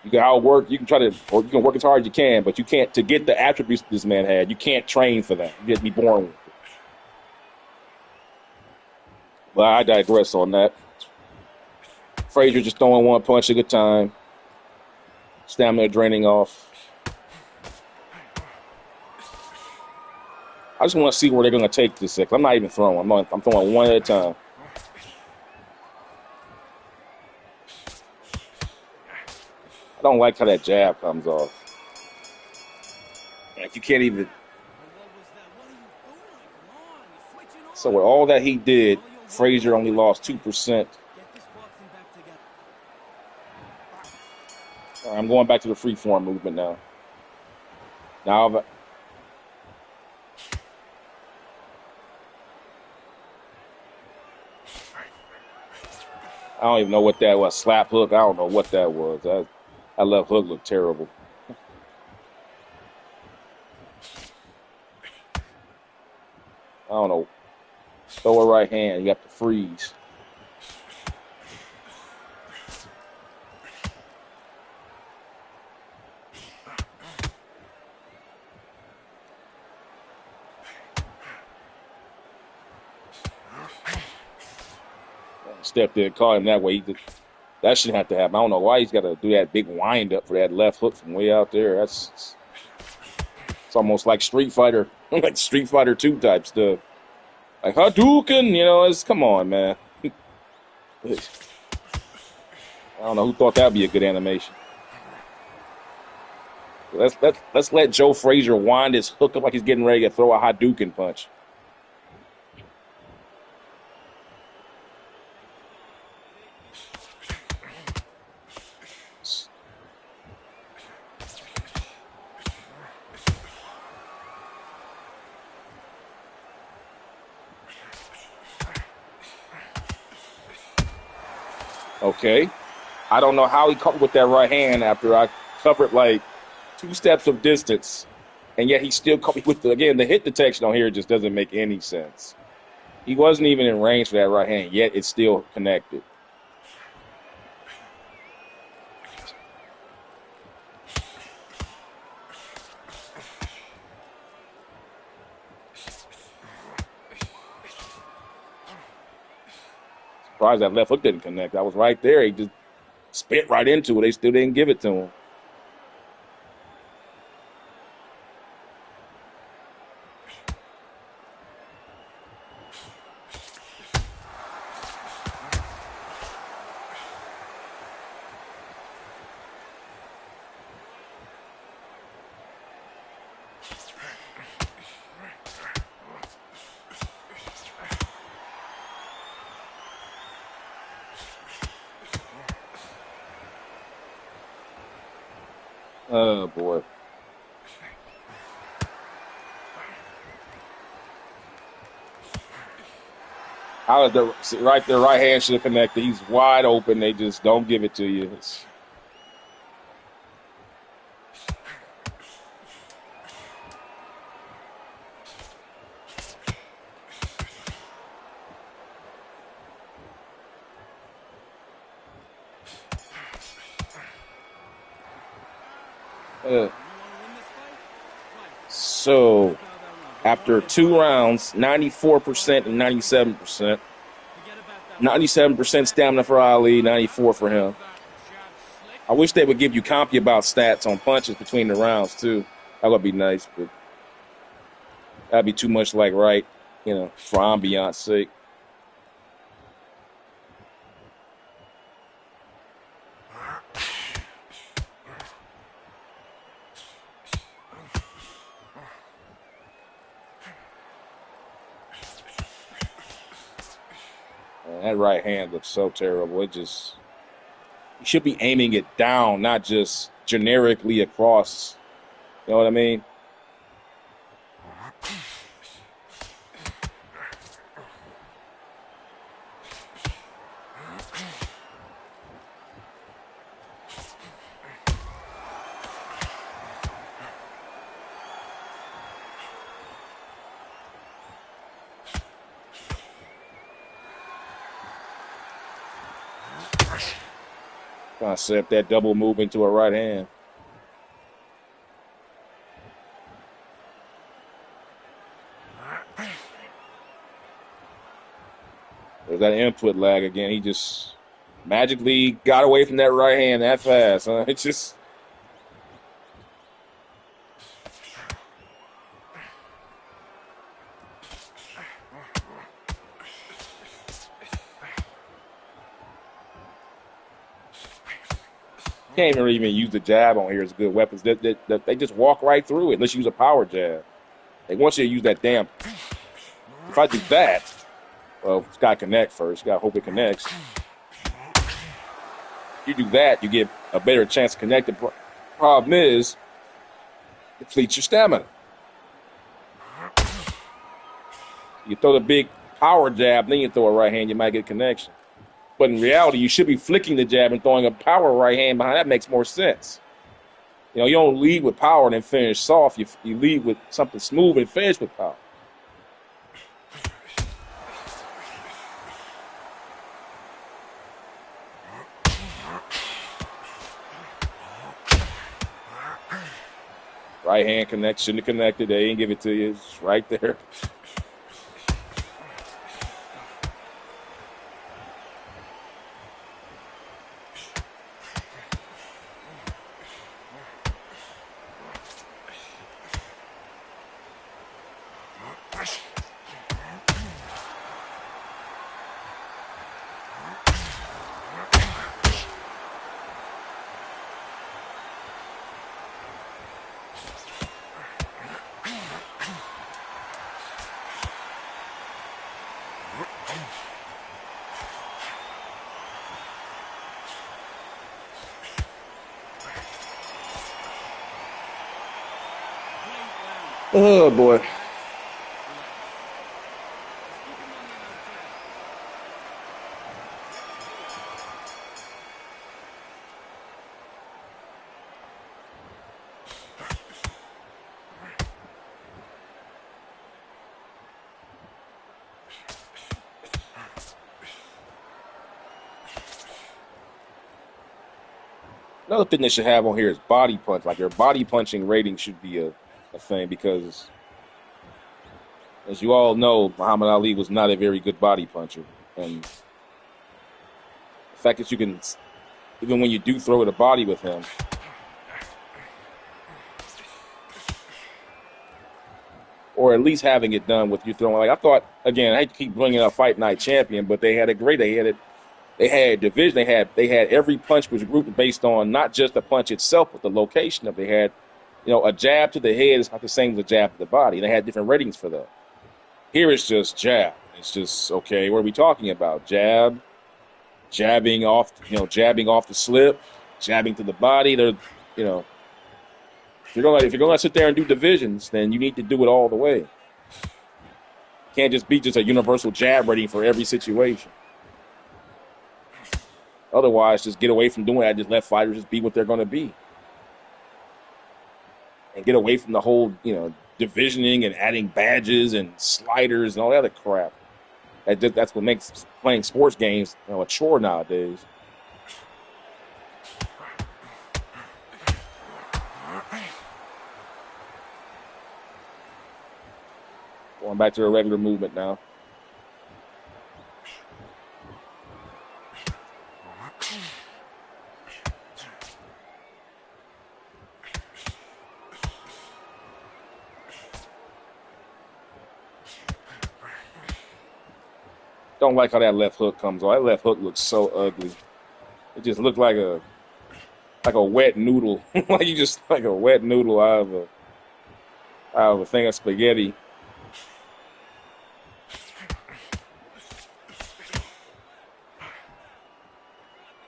You can outwork, you can work as hard as you can, but you can't, to get the attributes this man had, you can't train for that. You get to be born with it. But I digress on that. Frazier just throwing one punch at a time. Stamina draining off. I just want to see where they're going to take this. I'm not even throwing. I'm throwing one at a time. I don't like how that jab comes off. Like you can't even. So with all that he did, Frazier only lost 2%. Right, I'm going back to the freeform movement now. I don't even know what that was. Slap hook. I don't know what that was. That left hook looked terrible. I don't know. Throw a right hand. You got to freeze. Stepped in, caught him that way. That shouldn't have to happen. I don't know why he's got to do that big wind up for that left hook from way out there. It's almost like Street Fighter, like Street Fighter 2 type stuff. Like Hadouken, come on, man. I don't know who thought that'd be a good animation. Let's let Joe Frazier wind his hook up like he's getting ready to throw a Hadouken punch. Okay. I don't know how he covered with that right hand after I covered like 2 steps of distance. And yet he still covered with the hit detection on here just doesn't make any sense. He wasn't even in range for that right hand, yet it's still connected. Surprised that left hook didn't connect. I was right there. He just spit right into it. They still didn't give it to him. Oh boy. How did the right hand should have connected? He's wide open. They just don't give it to you. Uh, so after 2 rounds, 94% and 97%. 97% stamina for Ali, 94 for him. I wish they would give you CompuBout stats on punches between the rounds too. That would be nice, but that'd be too much like right, for ambiance sake. Man, that right hand looks so terrible. You should be aiming it down, not just generically across. You know what I mean? Trying to set up that double move into a right hand. There's that input lag again. He just magically got away from that right hand that fast. Huh? It's just. Can't even use the jab on here as good weapons. They just walk right through it. Let's use a power jab. They want you to use that damn. If I do that, well, it's got to connect first. Got to hope it connects. If you do that, you get a better chance to connect. The problem is, it depletes your stamina. You throw the big power jab, then you throw a right hand, you might get a connection. But in reality, you should be flicking the jab and throwing a power right hand behind. That makes more sense. You don't lead with power and then finish soft. You lead with something smooth and finish with power. Right hand connect, shouldn't have connected. They didn't give it to you. It's right there. Oh, boy. Another thing they should have on here is body punch. Like their body punching rating should be a thing because, as you all know, Muhammad Ali was not a very good body puncher. And the fact that you can, even when you do throw the body with him, or at least having it done with you throwing. Like I thought, again, I hate to keep bringing up Fight Night Champion, but they had a great. They had a division. They had every punch was grouped based on not just the punch itself, but the location of. They had, a jab to the head is not the same as a jab to the body. They had different ratings for that. Here it's just jab. It's just okay. What are we talking about? Jab, jabbing off the slip, jabbing to the body. They're, If you're gonna sit there and do divisions, then you need to do it all the way. Can't just be just a universal jab ready for every situation. Otherwise, just get away from doing that. Just let fighters just be what they're going to be, and get away from the whole divisioning and adding badges and sliders and all that other crap. That's what makes playing sports games a chore nowadays. Going back to a regular movement now. Don't like how that left hook comes on. That left hook looks so ugly. It just looked like a wet noodle. Like you just like a wet noodle out of a thing of spaghetti.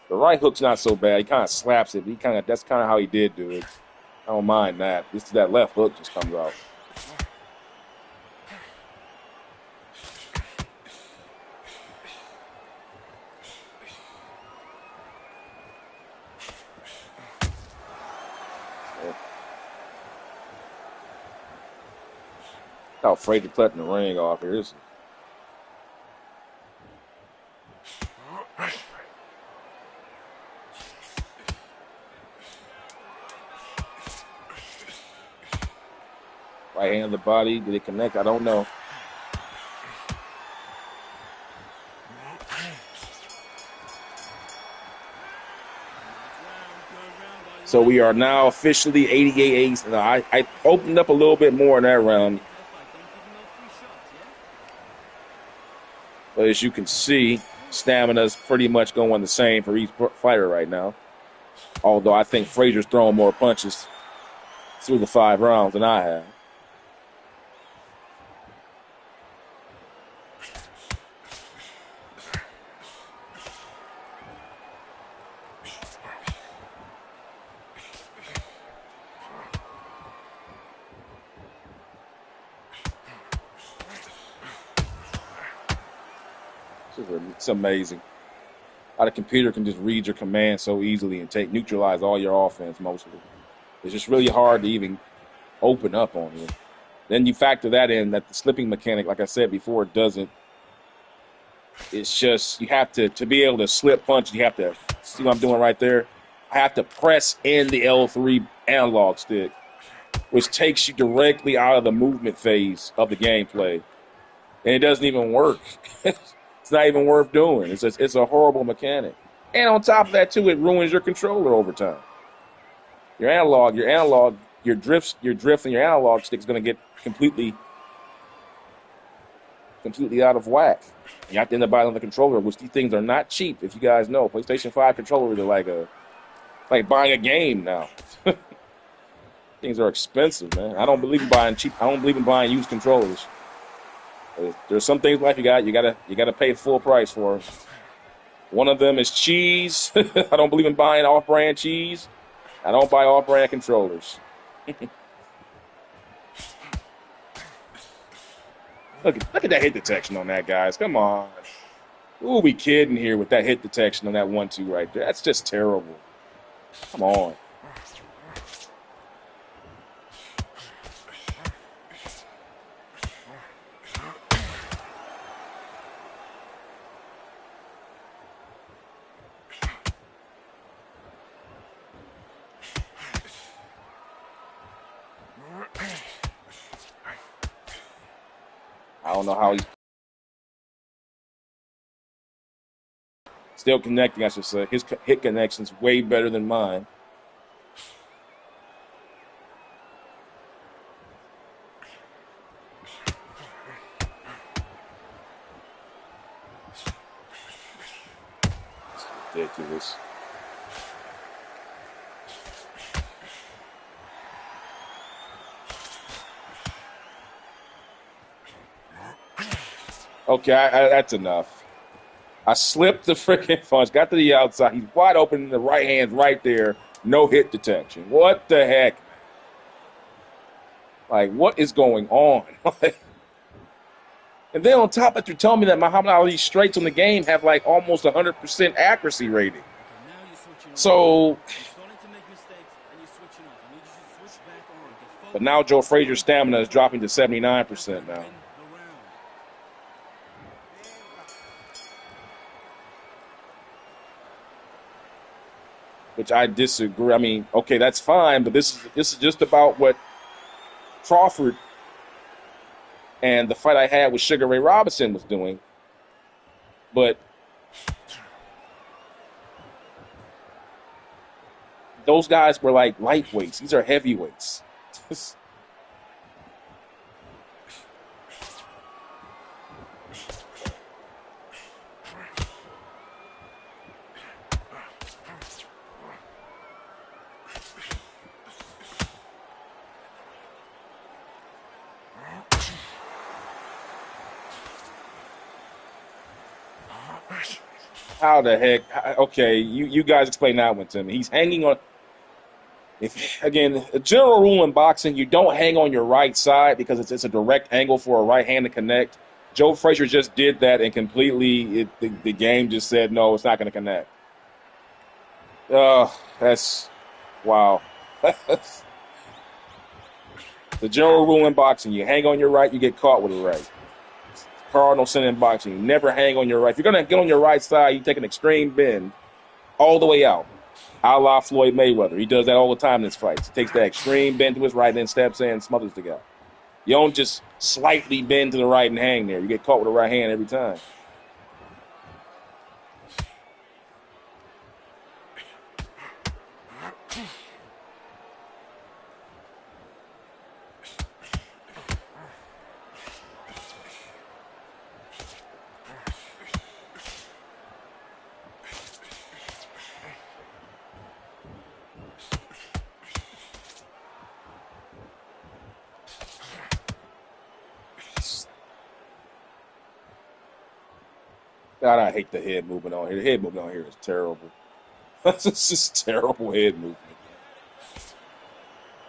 The right hook's not so bad. He kind of slaps it. That's kind of how he did do it. I don't mind that. That left hook just comes out. How Frazier cutting the ring off here. Right hand of the body. Did it connect? I don't know. So we are now officially 88. I opened up a little bit more in that round. But as you can see, stamina's pretty much going the same for each fighter right now. Although I think Frazier's throwing more punches through the 5 rounds than I have. It's amazing how the computer can just read your command so easily and neutralize all your offense mostly. It's just really hard to even open up on you. Then you factor that in that the slipping mechanic, like I said before, doesn't. It's just you have to be able to slip punch. You have to see what I'm doing right there. I have to press in the L3 analog stick, which takes you directly out of the movement phase of the gameplay, and it doesn't even work. It's not even worth doing. It's a horrible mechanic. And on top of that, too, it ruins your controller over time. Your drift and your analog stick is going to get completely out of whack. You have to end up buying another controller, which these things are not cheap. If you guys know, PlayStation 5 controllers are like buying a game now. Things are expensive, man. I don't believe in buying cheap. I don't believe in buying used controllers. There's some things in life you gotta pay full price for. One of them is cheese. I don't believe in buying off-brand cheese. I don't buy off-brand controllers. Look at that hit detection on that, guys. Come on. Who are we kidding here with that hit detection on that 1-2 right there? That's just terrible. Come on. I don't know how he's still connecting, I should say. His hit connection's way better than mine. It's ridiculous. Okay, that's enough. I slipped the freaking punch, got to the outside. He's wide open, the right hand's right there. No hit detection. What the heck? Like, what is going on? And then on top of it, you're telling me that Muhammad Ali's straights on the game have like almost 100% accuracy rating. Okay, now you're switching on. So, You're starting to make mistakes and you're switching off. I need you to switch back on. Get focused. but now Joe Frazier's stamina is dropping to 79% now. Win the round. Which I disagree. I mean, okay, that's fine, but this is just about what Crawford and the fight I had with Sugar Ray Robinson was doing. But those guys were like lightweights. These are heavyweights. How the heck? Okay, you guys explain that one to me. He's hanging on. Again, a general rule in boxing, you don't hang on your right side because it's a direct angle for a right hand to connect. Joe Frazier just did that and completely the game just said, no, it's not going to connect. That's wow. The general rule in boxing, you hang on your right, you get caught with a right. Cardinal sin in boxing, you never hang on your right. If you're going to get on your right side, you take an extreme bend all the way out. A la Floyd Mayweather. He does that all the time in his fights. He takes that extreme bend to his right, then steps in and smothers the guy. You don't just slightly bend to the right and hang there. You get caught with a right hand every time. God, I hate the head movement on here. The head movement on here is terrible. It's just terrible head movement.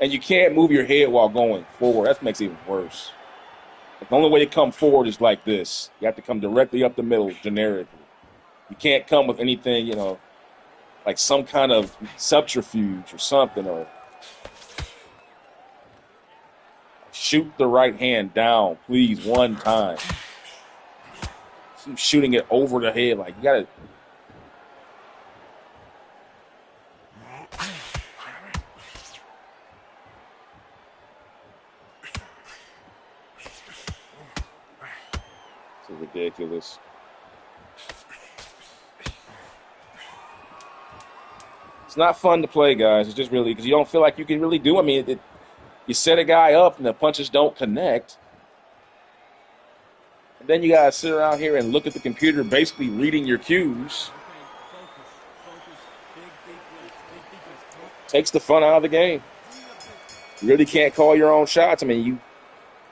And you can't move your head while going forward. That makes it even worse. The only way to come forward is like this. You have to come directly up the middle, generically. You can't come with anything, like some kind of subterfuge or something, or shoot the right hand down, please, one time. Keep shooting it over the head. Like, you got to. This is ridiculous. It's not fun to play, guys. It's just really, because you don't feel like you can really do. I mean, you set a guy up and the punches don't connect. Then you got to sit around here and look at the computer, basically reading your cues. Takes the fun out of the game. You really can't call your own shots. I mean,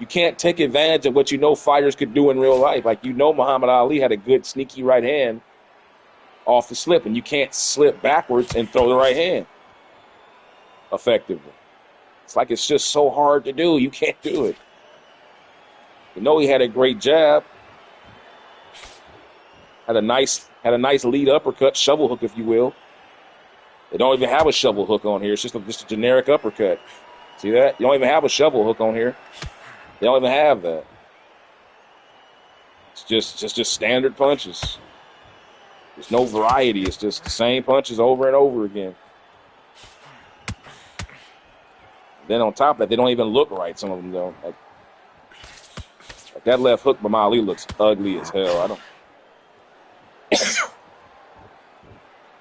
you can't take advantage of what you know fighters could do in real life. Like, Muhammad Ali had a good sneaky right hand off the slip, and you can't slip backwards and throw the right hand effectively. It's like it's just so hard to do. You can't do it. He had a great jab. Had a nice lead uppercut, shovel hook, if you will. They don't even have a shovel hook on here. It's just a generic uppercut. See that? You don't even have a shovel hook on here. They don't even have that. It's just standard punches. There's no variety. It's just the same punches over and over again. Then on top of that, they don't even look right. Some of them don't. Like that left hook by Ali looks ugly as hell.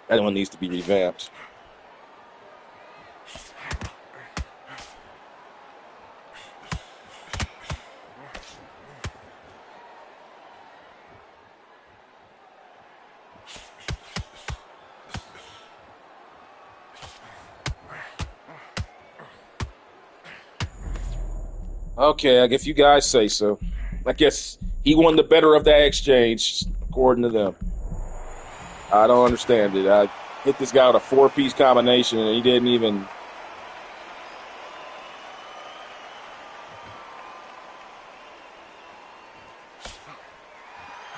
That one needs to be revamped. Okay, I guess you guys say so. I guess he won the better of that exchange, according to them. I don't understand it. I hit this guy with a 4-piece combination, and he didn't even.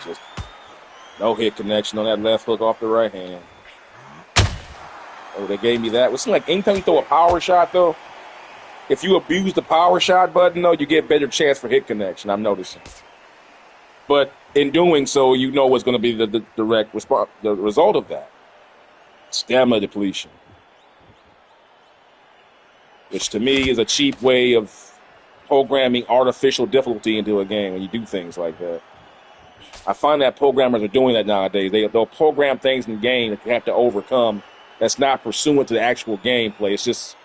Just no hit connection on that left hook off the right hand. Oh, they gave me that. It seems like anytime you throw a power shot, though, if you abuse the power shot button, though, you get better chance for hit connection, I'm noticing. But in doing so, you know what's going to be the direct response, the result of that. Stamina depletion. Which to me is a cheap way of programming artificial difficulty into a game when you do things like that. I find that programmers are doing that nowadays. They'll program things in the game that you have to overcome that's not pursuant to the actual gameplay. It's just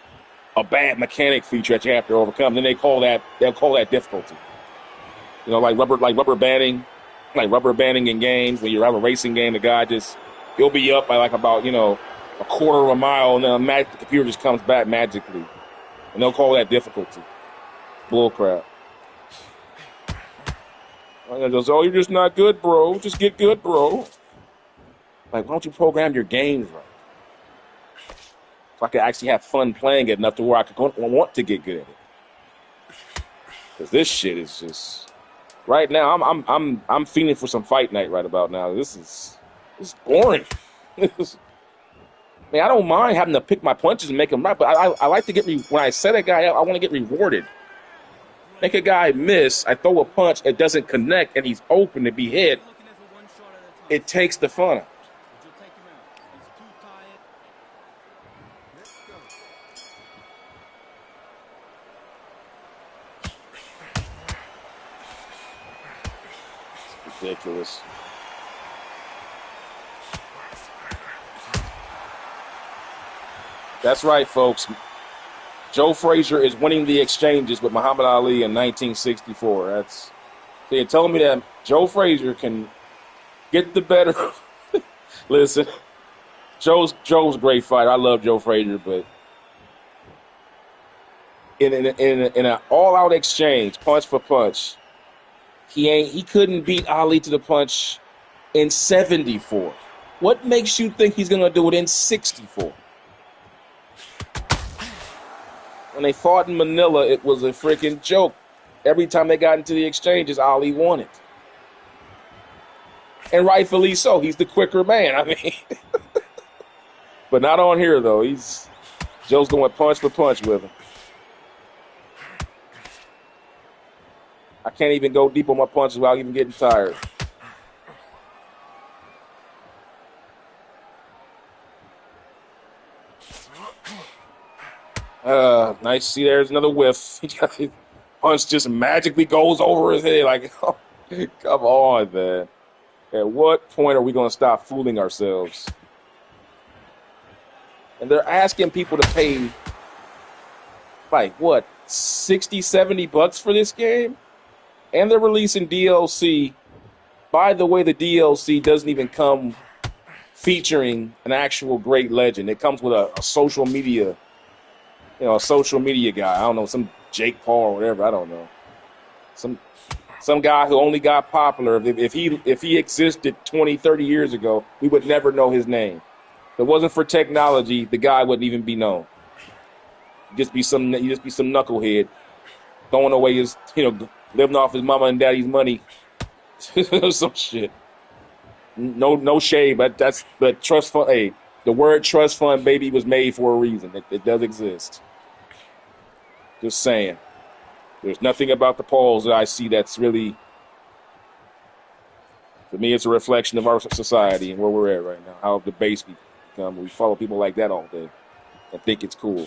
a bad mechanic feature that you have to overcome. Then they'll call that difficulty. You know, like rubber banding in games when you have a racing game. The guy he'll be up by like about a quarter of a mile, and then the computer just comes back magically, and they'll call that difficulty. Bullcrap. Oh, you're just not good, bro. Just get good, bro. Like, why don't you program your games right? So I could actually have fun playing it enough to where I could want to get good at it. Because this shit is just right now. I'm feeling for some fight night right about now. This is boring. Man, I don't mind having to pick my punches and make them right, but I like to get when I set a guy up, I want to get rewarded. Make a guy miss, I throw a punch, it doesn't connect, and he's open to be hit. It takes the fun out. It's ridiculous. That's right, folks. Joe Frazier is winning the exchanges with Muhammad Ali in 1964. So you're telling me that Joe Frazier can get the better. Listen, Joe's a great fighter. I love Joe Frazier, but in an all-out exchange, punch for punch, he couldn't beat Ali to the punch in 74. What makes you think he's gonna do it in 64? When they fought in Manila, it was a freaking joke. Every time they got into the exchanges, Ali won it. And rightfully so. He's the quicker man. I mean, but not on here, though. Joe's going punch for punch with him. I can't even go deep on my punches without even getting tired. Nice. See, there's another whiff. Punch just magically goes over his head. Like, oh, come on, man. At what point are we going to stop fooling ourselves? And they're asking people to pay, like, what, 60, 70 bucks for this game? And they're releasing DLC. By the way, the DLC doesn't even come featuring an actual great legend. It comes with a social media, a social media guy. I don't know, some Jake Paul or whatever. I don't know. Some guy who only got popular. If he existed 20, 30 years ago, we would never know his name. If it wasn't for technology, the guy wouldn't even be known. He'd just be some knucklehead throwing away his, living off his mama and daddy's money. Some shit. No shade, but trust fund. Hey, the word trust fund baby was made for a reason. It does exist. Just saying. There's nothing about the polls that I see that's really, for me, it's a reflection of our society and where we're at right now. How debased we become. We follow people like that all day and think it's cool.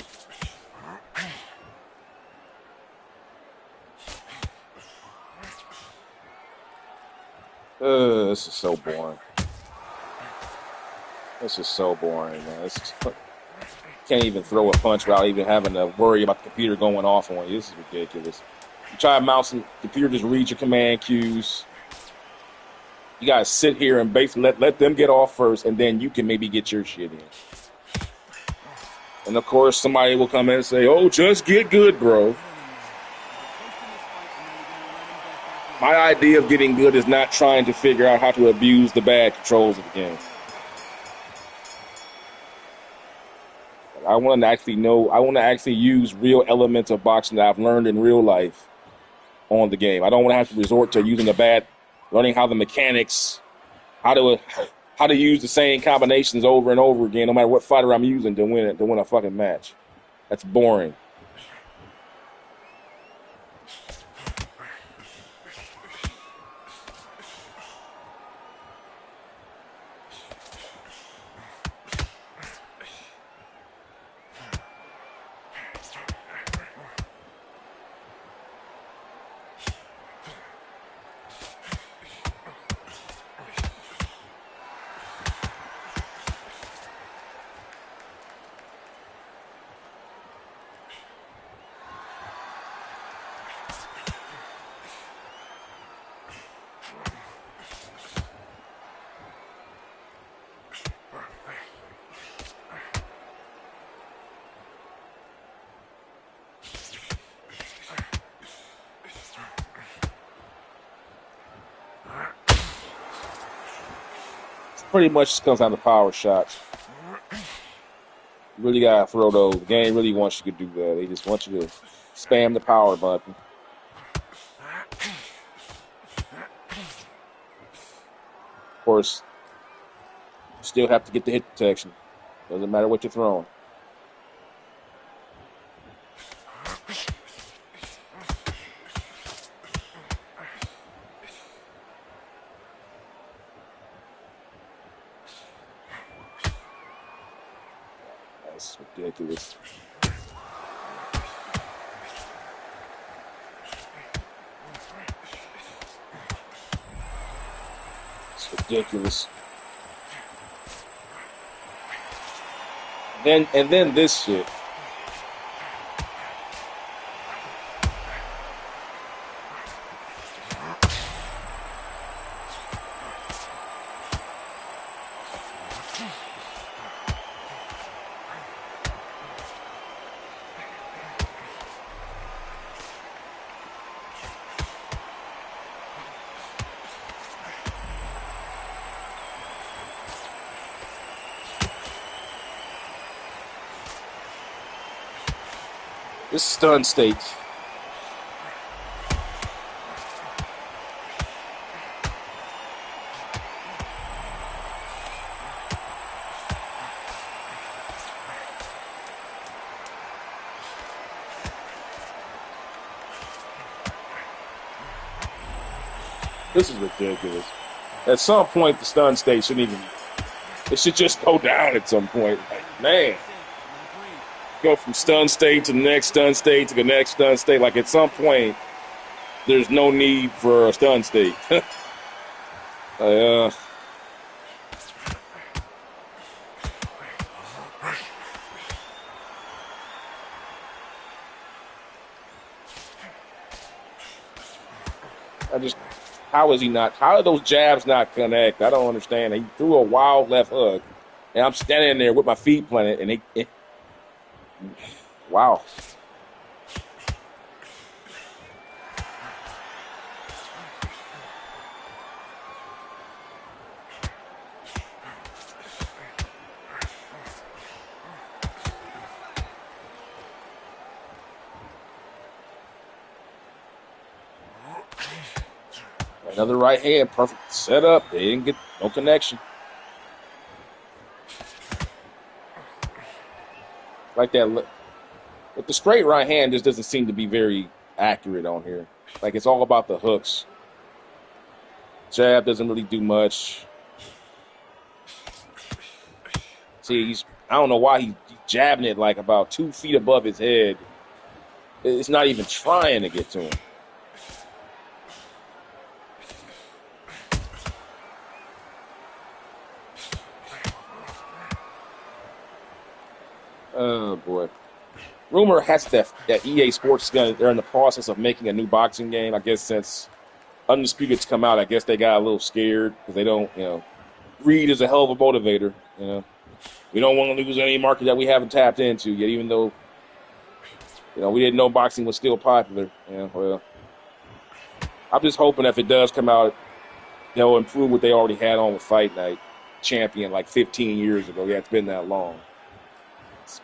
This is so boring. This is so boring, man. Can't even throw a punch without even having to worry about the computer going off on you. This is ridiculous. You try to mouse and the computer just reads your command cues. You gotta sit here and basically let them get off first, and then you can maybe get your shit in. And of course, somebody will come in and say, "Oh, just get good, bro." My idea of getting good is not trying to figure out how to abuse the bad controls of the game. I want to actually know. I want to actually use real elements of boxing that I've learned in real life on the game. I don't want to have to resort to using a bad learning how the mechanics, how to use the same combinations over and over again, no matter what fighter I'm using to win a fucking match. That's boring. Pretty much just comes down to power shots. You really gotta throw those. The game really wants you to do that. They just want you to spam the power button. Of course, you still have to get the hit detection. Doesn't matter what you're throwing. That's ridiculous. It's ridiculous. Then this shit. This stun state. This is ridiculous. At some point, the stun state shouldn't even. It should just go down at some point. Like, man. Go from stun state to the next stun state to the next stun state. Like, at some point, there's no need for a stun state. How is he not? How are those jabs not connect? I don't understand. He threw a wild left hook, and I'm standing there with my feet planted, and wow. Another right hand, perfect setup. They didn't get no connection. Like that. But the straight right hand just doesn't seem to be very accurate on here. Like, it's all about the hooks. Jab doesn't really do much. See, I don't know why he's jabbing it like about 2 feet above his head. It's not even trying to get to him. Oh, boy. Rumor has that EA Sports they're in the process of making a new boxing game. I guess since Undisputed's come out, I guess they got a little scared because they don't, greed is a hell of a motivator. We don't want to lose any market that we haven't tapped into yet, even though, we didn't know boxing was still popular. Well, I'm just hoping if it does come out, they'll improve what they already had on with Fight Night Champion like 15 years ago. Yeah, it's been that long.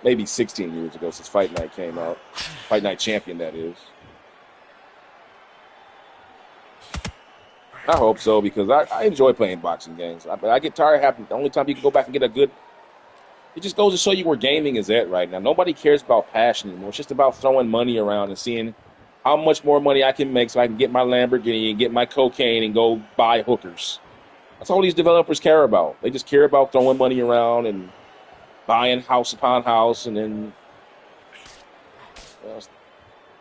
Maybe 16 years ago since Fight Night came out. Fight Night Champion, that is. I hope so because I enjoy playing boxing games. I get tired of having the only time you can go back and get a good. It just goes to show you where gaming is at right now. Nobody cares about passion anymore. It's just about throwing money around and seeing how much more money I can make so I can get my Lamborghini and get my cocaine and go buy hookers. That's all these developers care about. They just care about throwing money around and buying house upon house, and then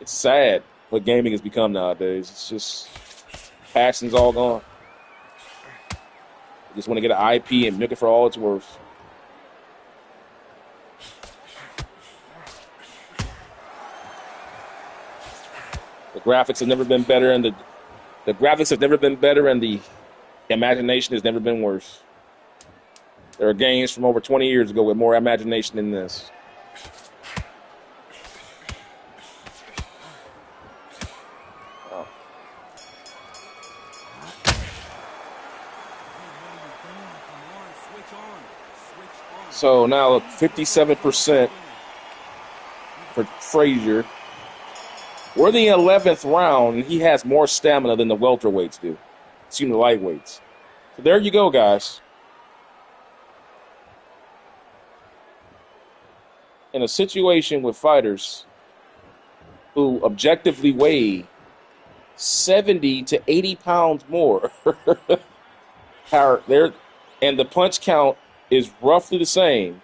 it's sad what gaming has become nowadays. It's just passion's all gone. You just want to get an IP and milk it for all it's worth. The graphics have never been better, and the graphics have never been better, and the imagination has never been worse. There are games from over 20 years ago with more imagination than this. Oh. So now 57% for Frazier. We're in the 11th round, and he has more stamina than the welterweights do. Excuse me, the lightweights. So there you go, guys. In a situation with fighters who objectively weigh 70 to 80 pounds more, and the punch count is roughly the same,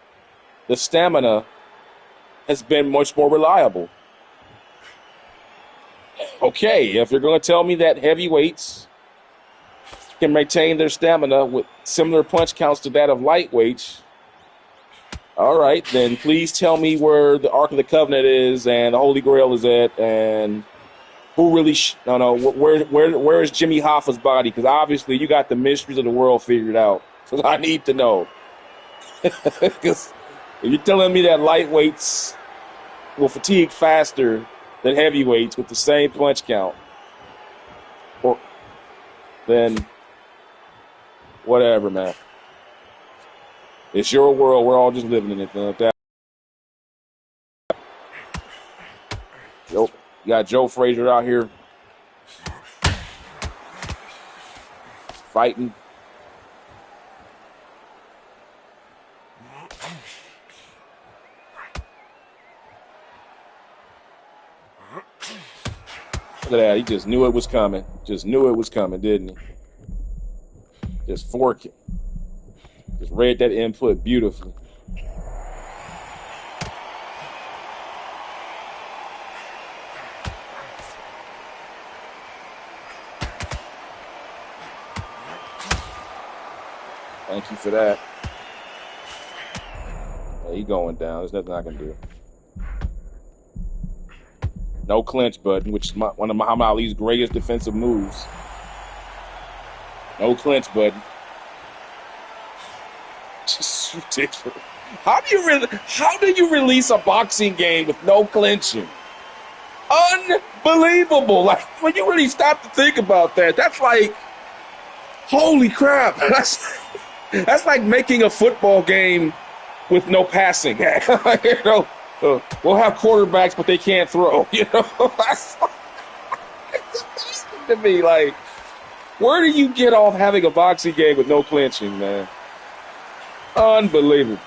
the stamina has been much more reliable. Okay, if you're going to tell me that heavyweights can maintain their stamina with similar punch counts to that of lightweights, all right, then please tell me where the Ark of the Covenant is and the Holy Grail is at, and who really where is Jimmy Hoffa's body? Because obviously you got the mysteries of the world figured out. So I need to know. Because if you're telling me that lightweights will fatigue faster than heavyweights with the same punch count, then whatever, man. It's your world. We're all just living in it, man. You got Joe Frazier out here fighting. Look at that. He just knew it was coming. Just knew it was coming, didn't he? Just fork it. Just read that input beautifully. Thank you for that. Yeah, he going down. There's nothing I can do. No clinch button, which is one of Muhammad Ali's greatest defensive moves. No clinch button. Just ridiculous. How do you release a boxing game with no clinching? Unbelievable. Like, when you really stop to think about that, that's like, holy crap. That's like making a football game with no passing. We'll have quarterbacks, but they can't throw. That's to me, like, where do you get off having a boxing game with no clinching, man? Unbelievable.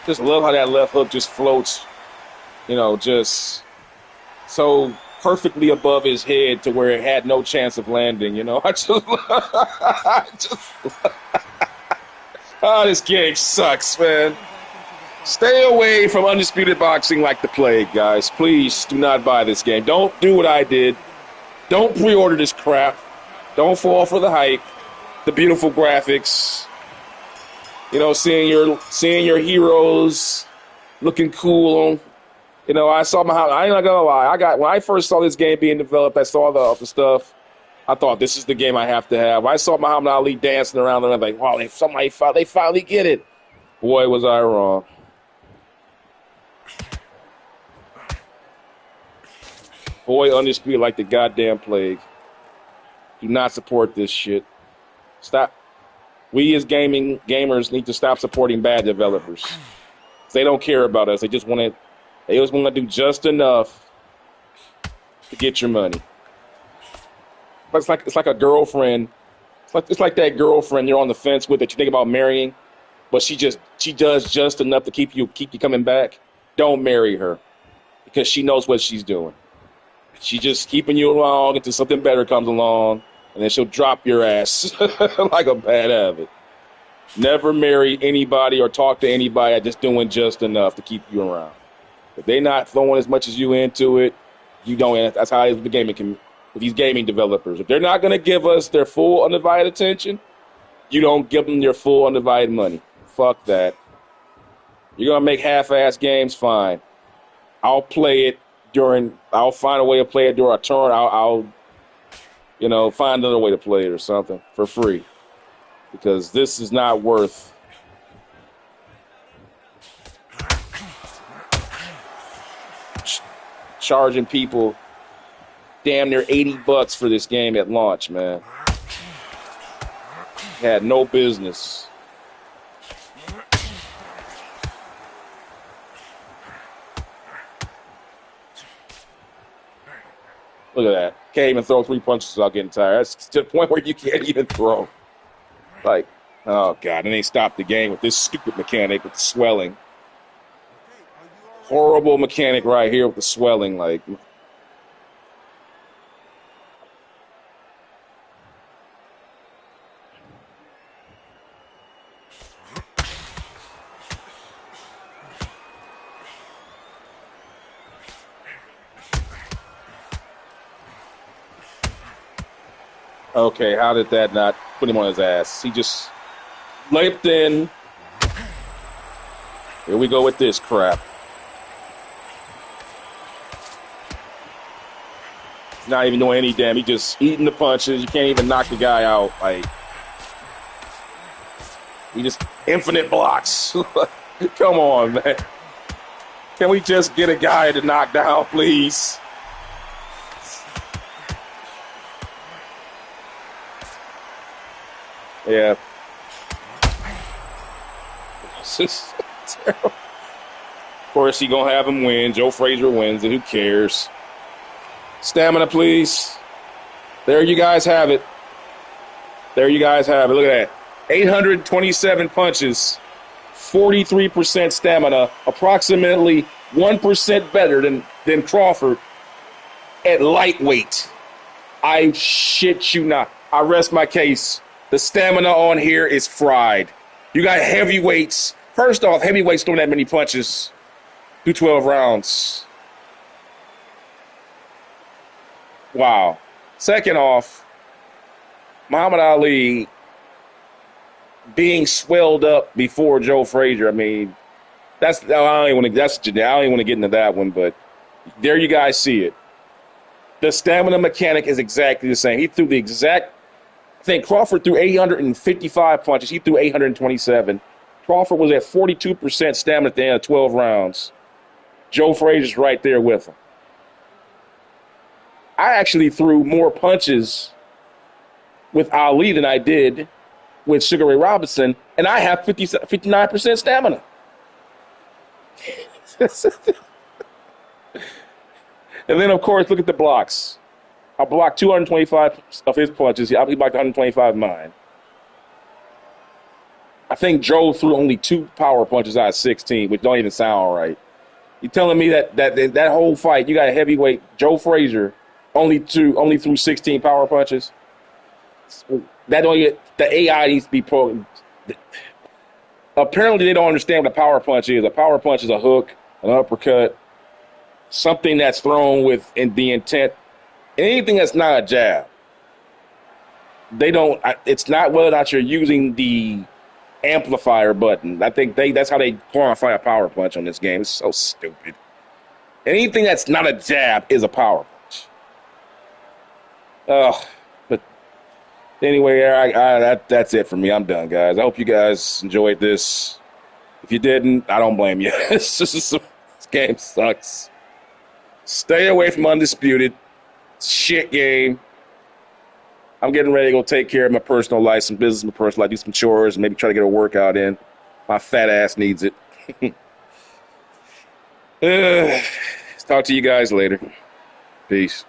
Just love how that left hook just floats, just so perfectly above his head to where it had no chance of landing. This game sucks, man. Stay away from Undisputed Boxing like the plague, guys. Please do not buy this game. Don't do what I did. Don't pre-order this crap. Don't fall for the hype, the beautiful graphics. Seeing your heroes looking cool. I saw I'm not gonna lie. When I first saw this game being developed, I saw the stuff. I thought this is the game I have to have. I saw Muhammad Ali dancing around and I'm like, wow, they finally get it. Boy, was I wrong. Boy, Undisputed like the goddamn plague. Do not support this shit. Stop. We as gamers need to stop supporting bad developers. They don't care about us. They just want to. They just want to do just enough to get your money. But it's like a girlfriend. It's like that girlfriend you're on the fence with that you think about marrying, but she does just enough to keep you coming back. Don't marry her because she knows what she's doing. She's just keeping you along until something better comes along, and then she'll drop your ass like a bad habit. Never marry anybody or talk to anybody that's just doing just enough to keep you around. If they're not throwing as much as you into it, you don't. That's how it is with with these gaming developers. If they're not going to give us their full undivided attention, you don't give them your full undivided money. Fuck that. You're going to make half-ass games, fine. I'll play it I'll find a way to play it during a turn. I'll find another way to play it or something for free. Because this is not worth charging people damn near $80 for this game at launch, man. Had no business. Look at that. Can't even throw 3 punches without getting tired. That's to the point where you can't even throw. Like, oh, God. And they stopped the game with this stupid mechanic with the swelling. Horrible mechanic right here with the swelling. Like, okay, how did that not put him on his ass? He just leaped in. Here we go with this crap. He's not even doing any damage. He just eating the punches. You can't even knock the guy out. Like, he just infinite blocks. Come on, man. Can we just get a guy to knock down, please? Yeah. It's just terrible. Of course, he gonna have him win. Joe Frazier wins, and who cares? Stamina, please. There you guys have it. There you guys have it. Look at that. 827 punches, 43% stamina, approximately 1% better than Crawford at lightweight. I shit you not. I rest my case. The stamina on here is fried. You got heavyweights. First off, heavyweights throwing that many punches through 12 rounds. Wow. Second off, Muhammad Ali being swelled up before Joe Frazier. I mean, I don't even want to get into that one, but there you guys see it. The stamina mechanic is exactly the same. He threw the exact. I think Crawford threw 855 punches. He threw 827. Crawford was at 42% stamina at the end of 12 rounds. Joe Frazier's right there with him. I actually threw more punches with Ali than I did with Sugar Ray Robinson, and I have 59% stamina. And then, of course, look at the blocks. I blocked 225 of his punches. He blocked 125 of mine. I think Joe threw only 2 power punches out of 16, which don't even sound right. You telling me that whole fight, you got a heavyweight, Joe Frazier, only threw 16 power punches? That don't get, the AI needs to be apparently they don't understand what a power punch is. A power punch is a hook, an uppercut, something that's thrown with the intent. Anything that's not a jab, they don't. It's not whether or not you're using the amplifier button. I think that's how they quantify a power punch on this game. It's so stupid. Anything that's not a jab is a power punch. But anyway, that's it for me. I'm done, guys. I hope you guys enjoyed this. If you didn't, I don't blame you. This game sucks. Stay away from Undisputed. Shit game. I'm getting ready to go take care of my personal life, some business, my personal life, do some chores, maybe try to get a workout in. My fat ass needs it. Talk to you guys later. Peace.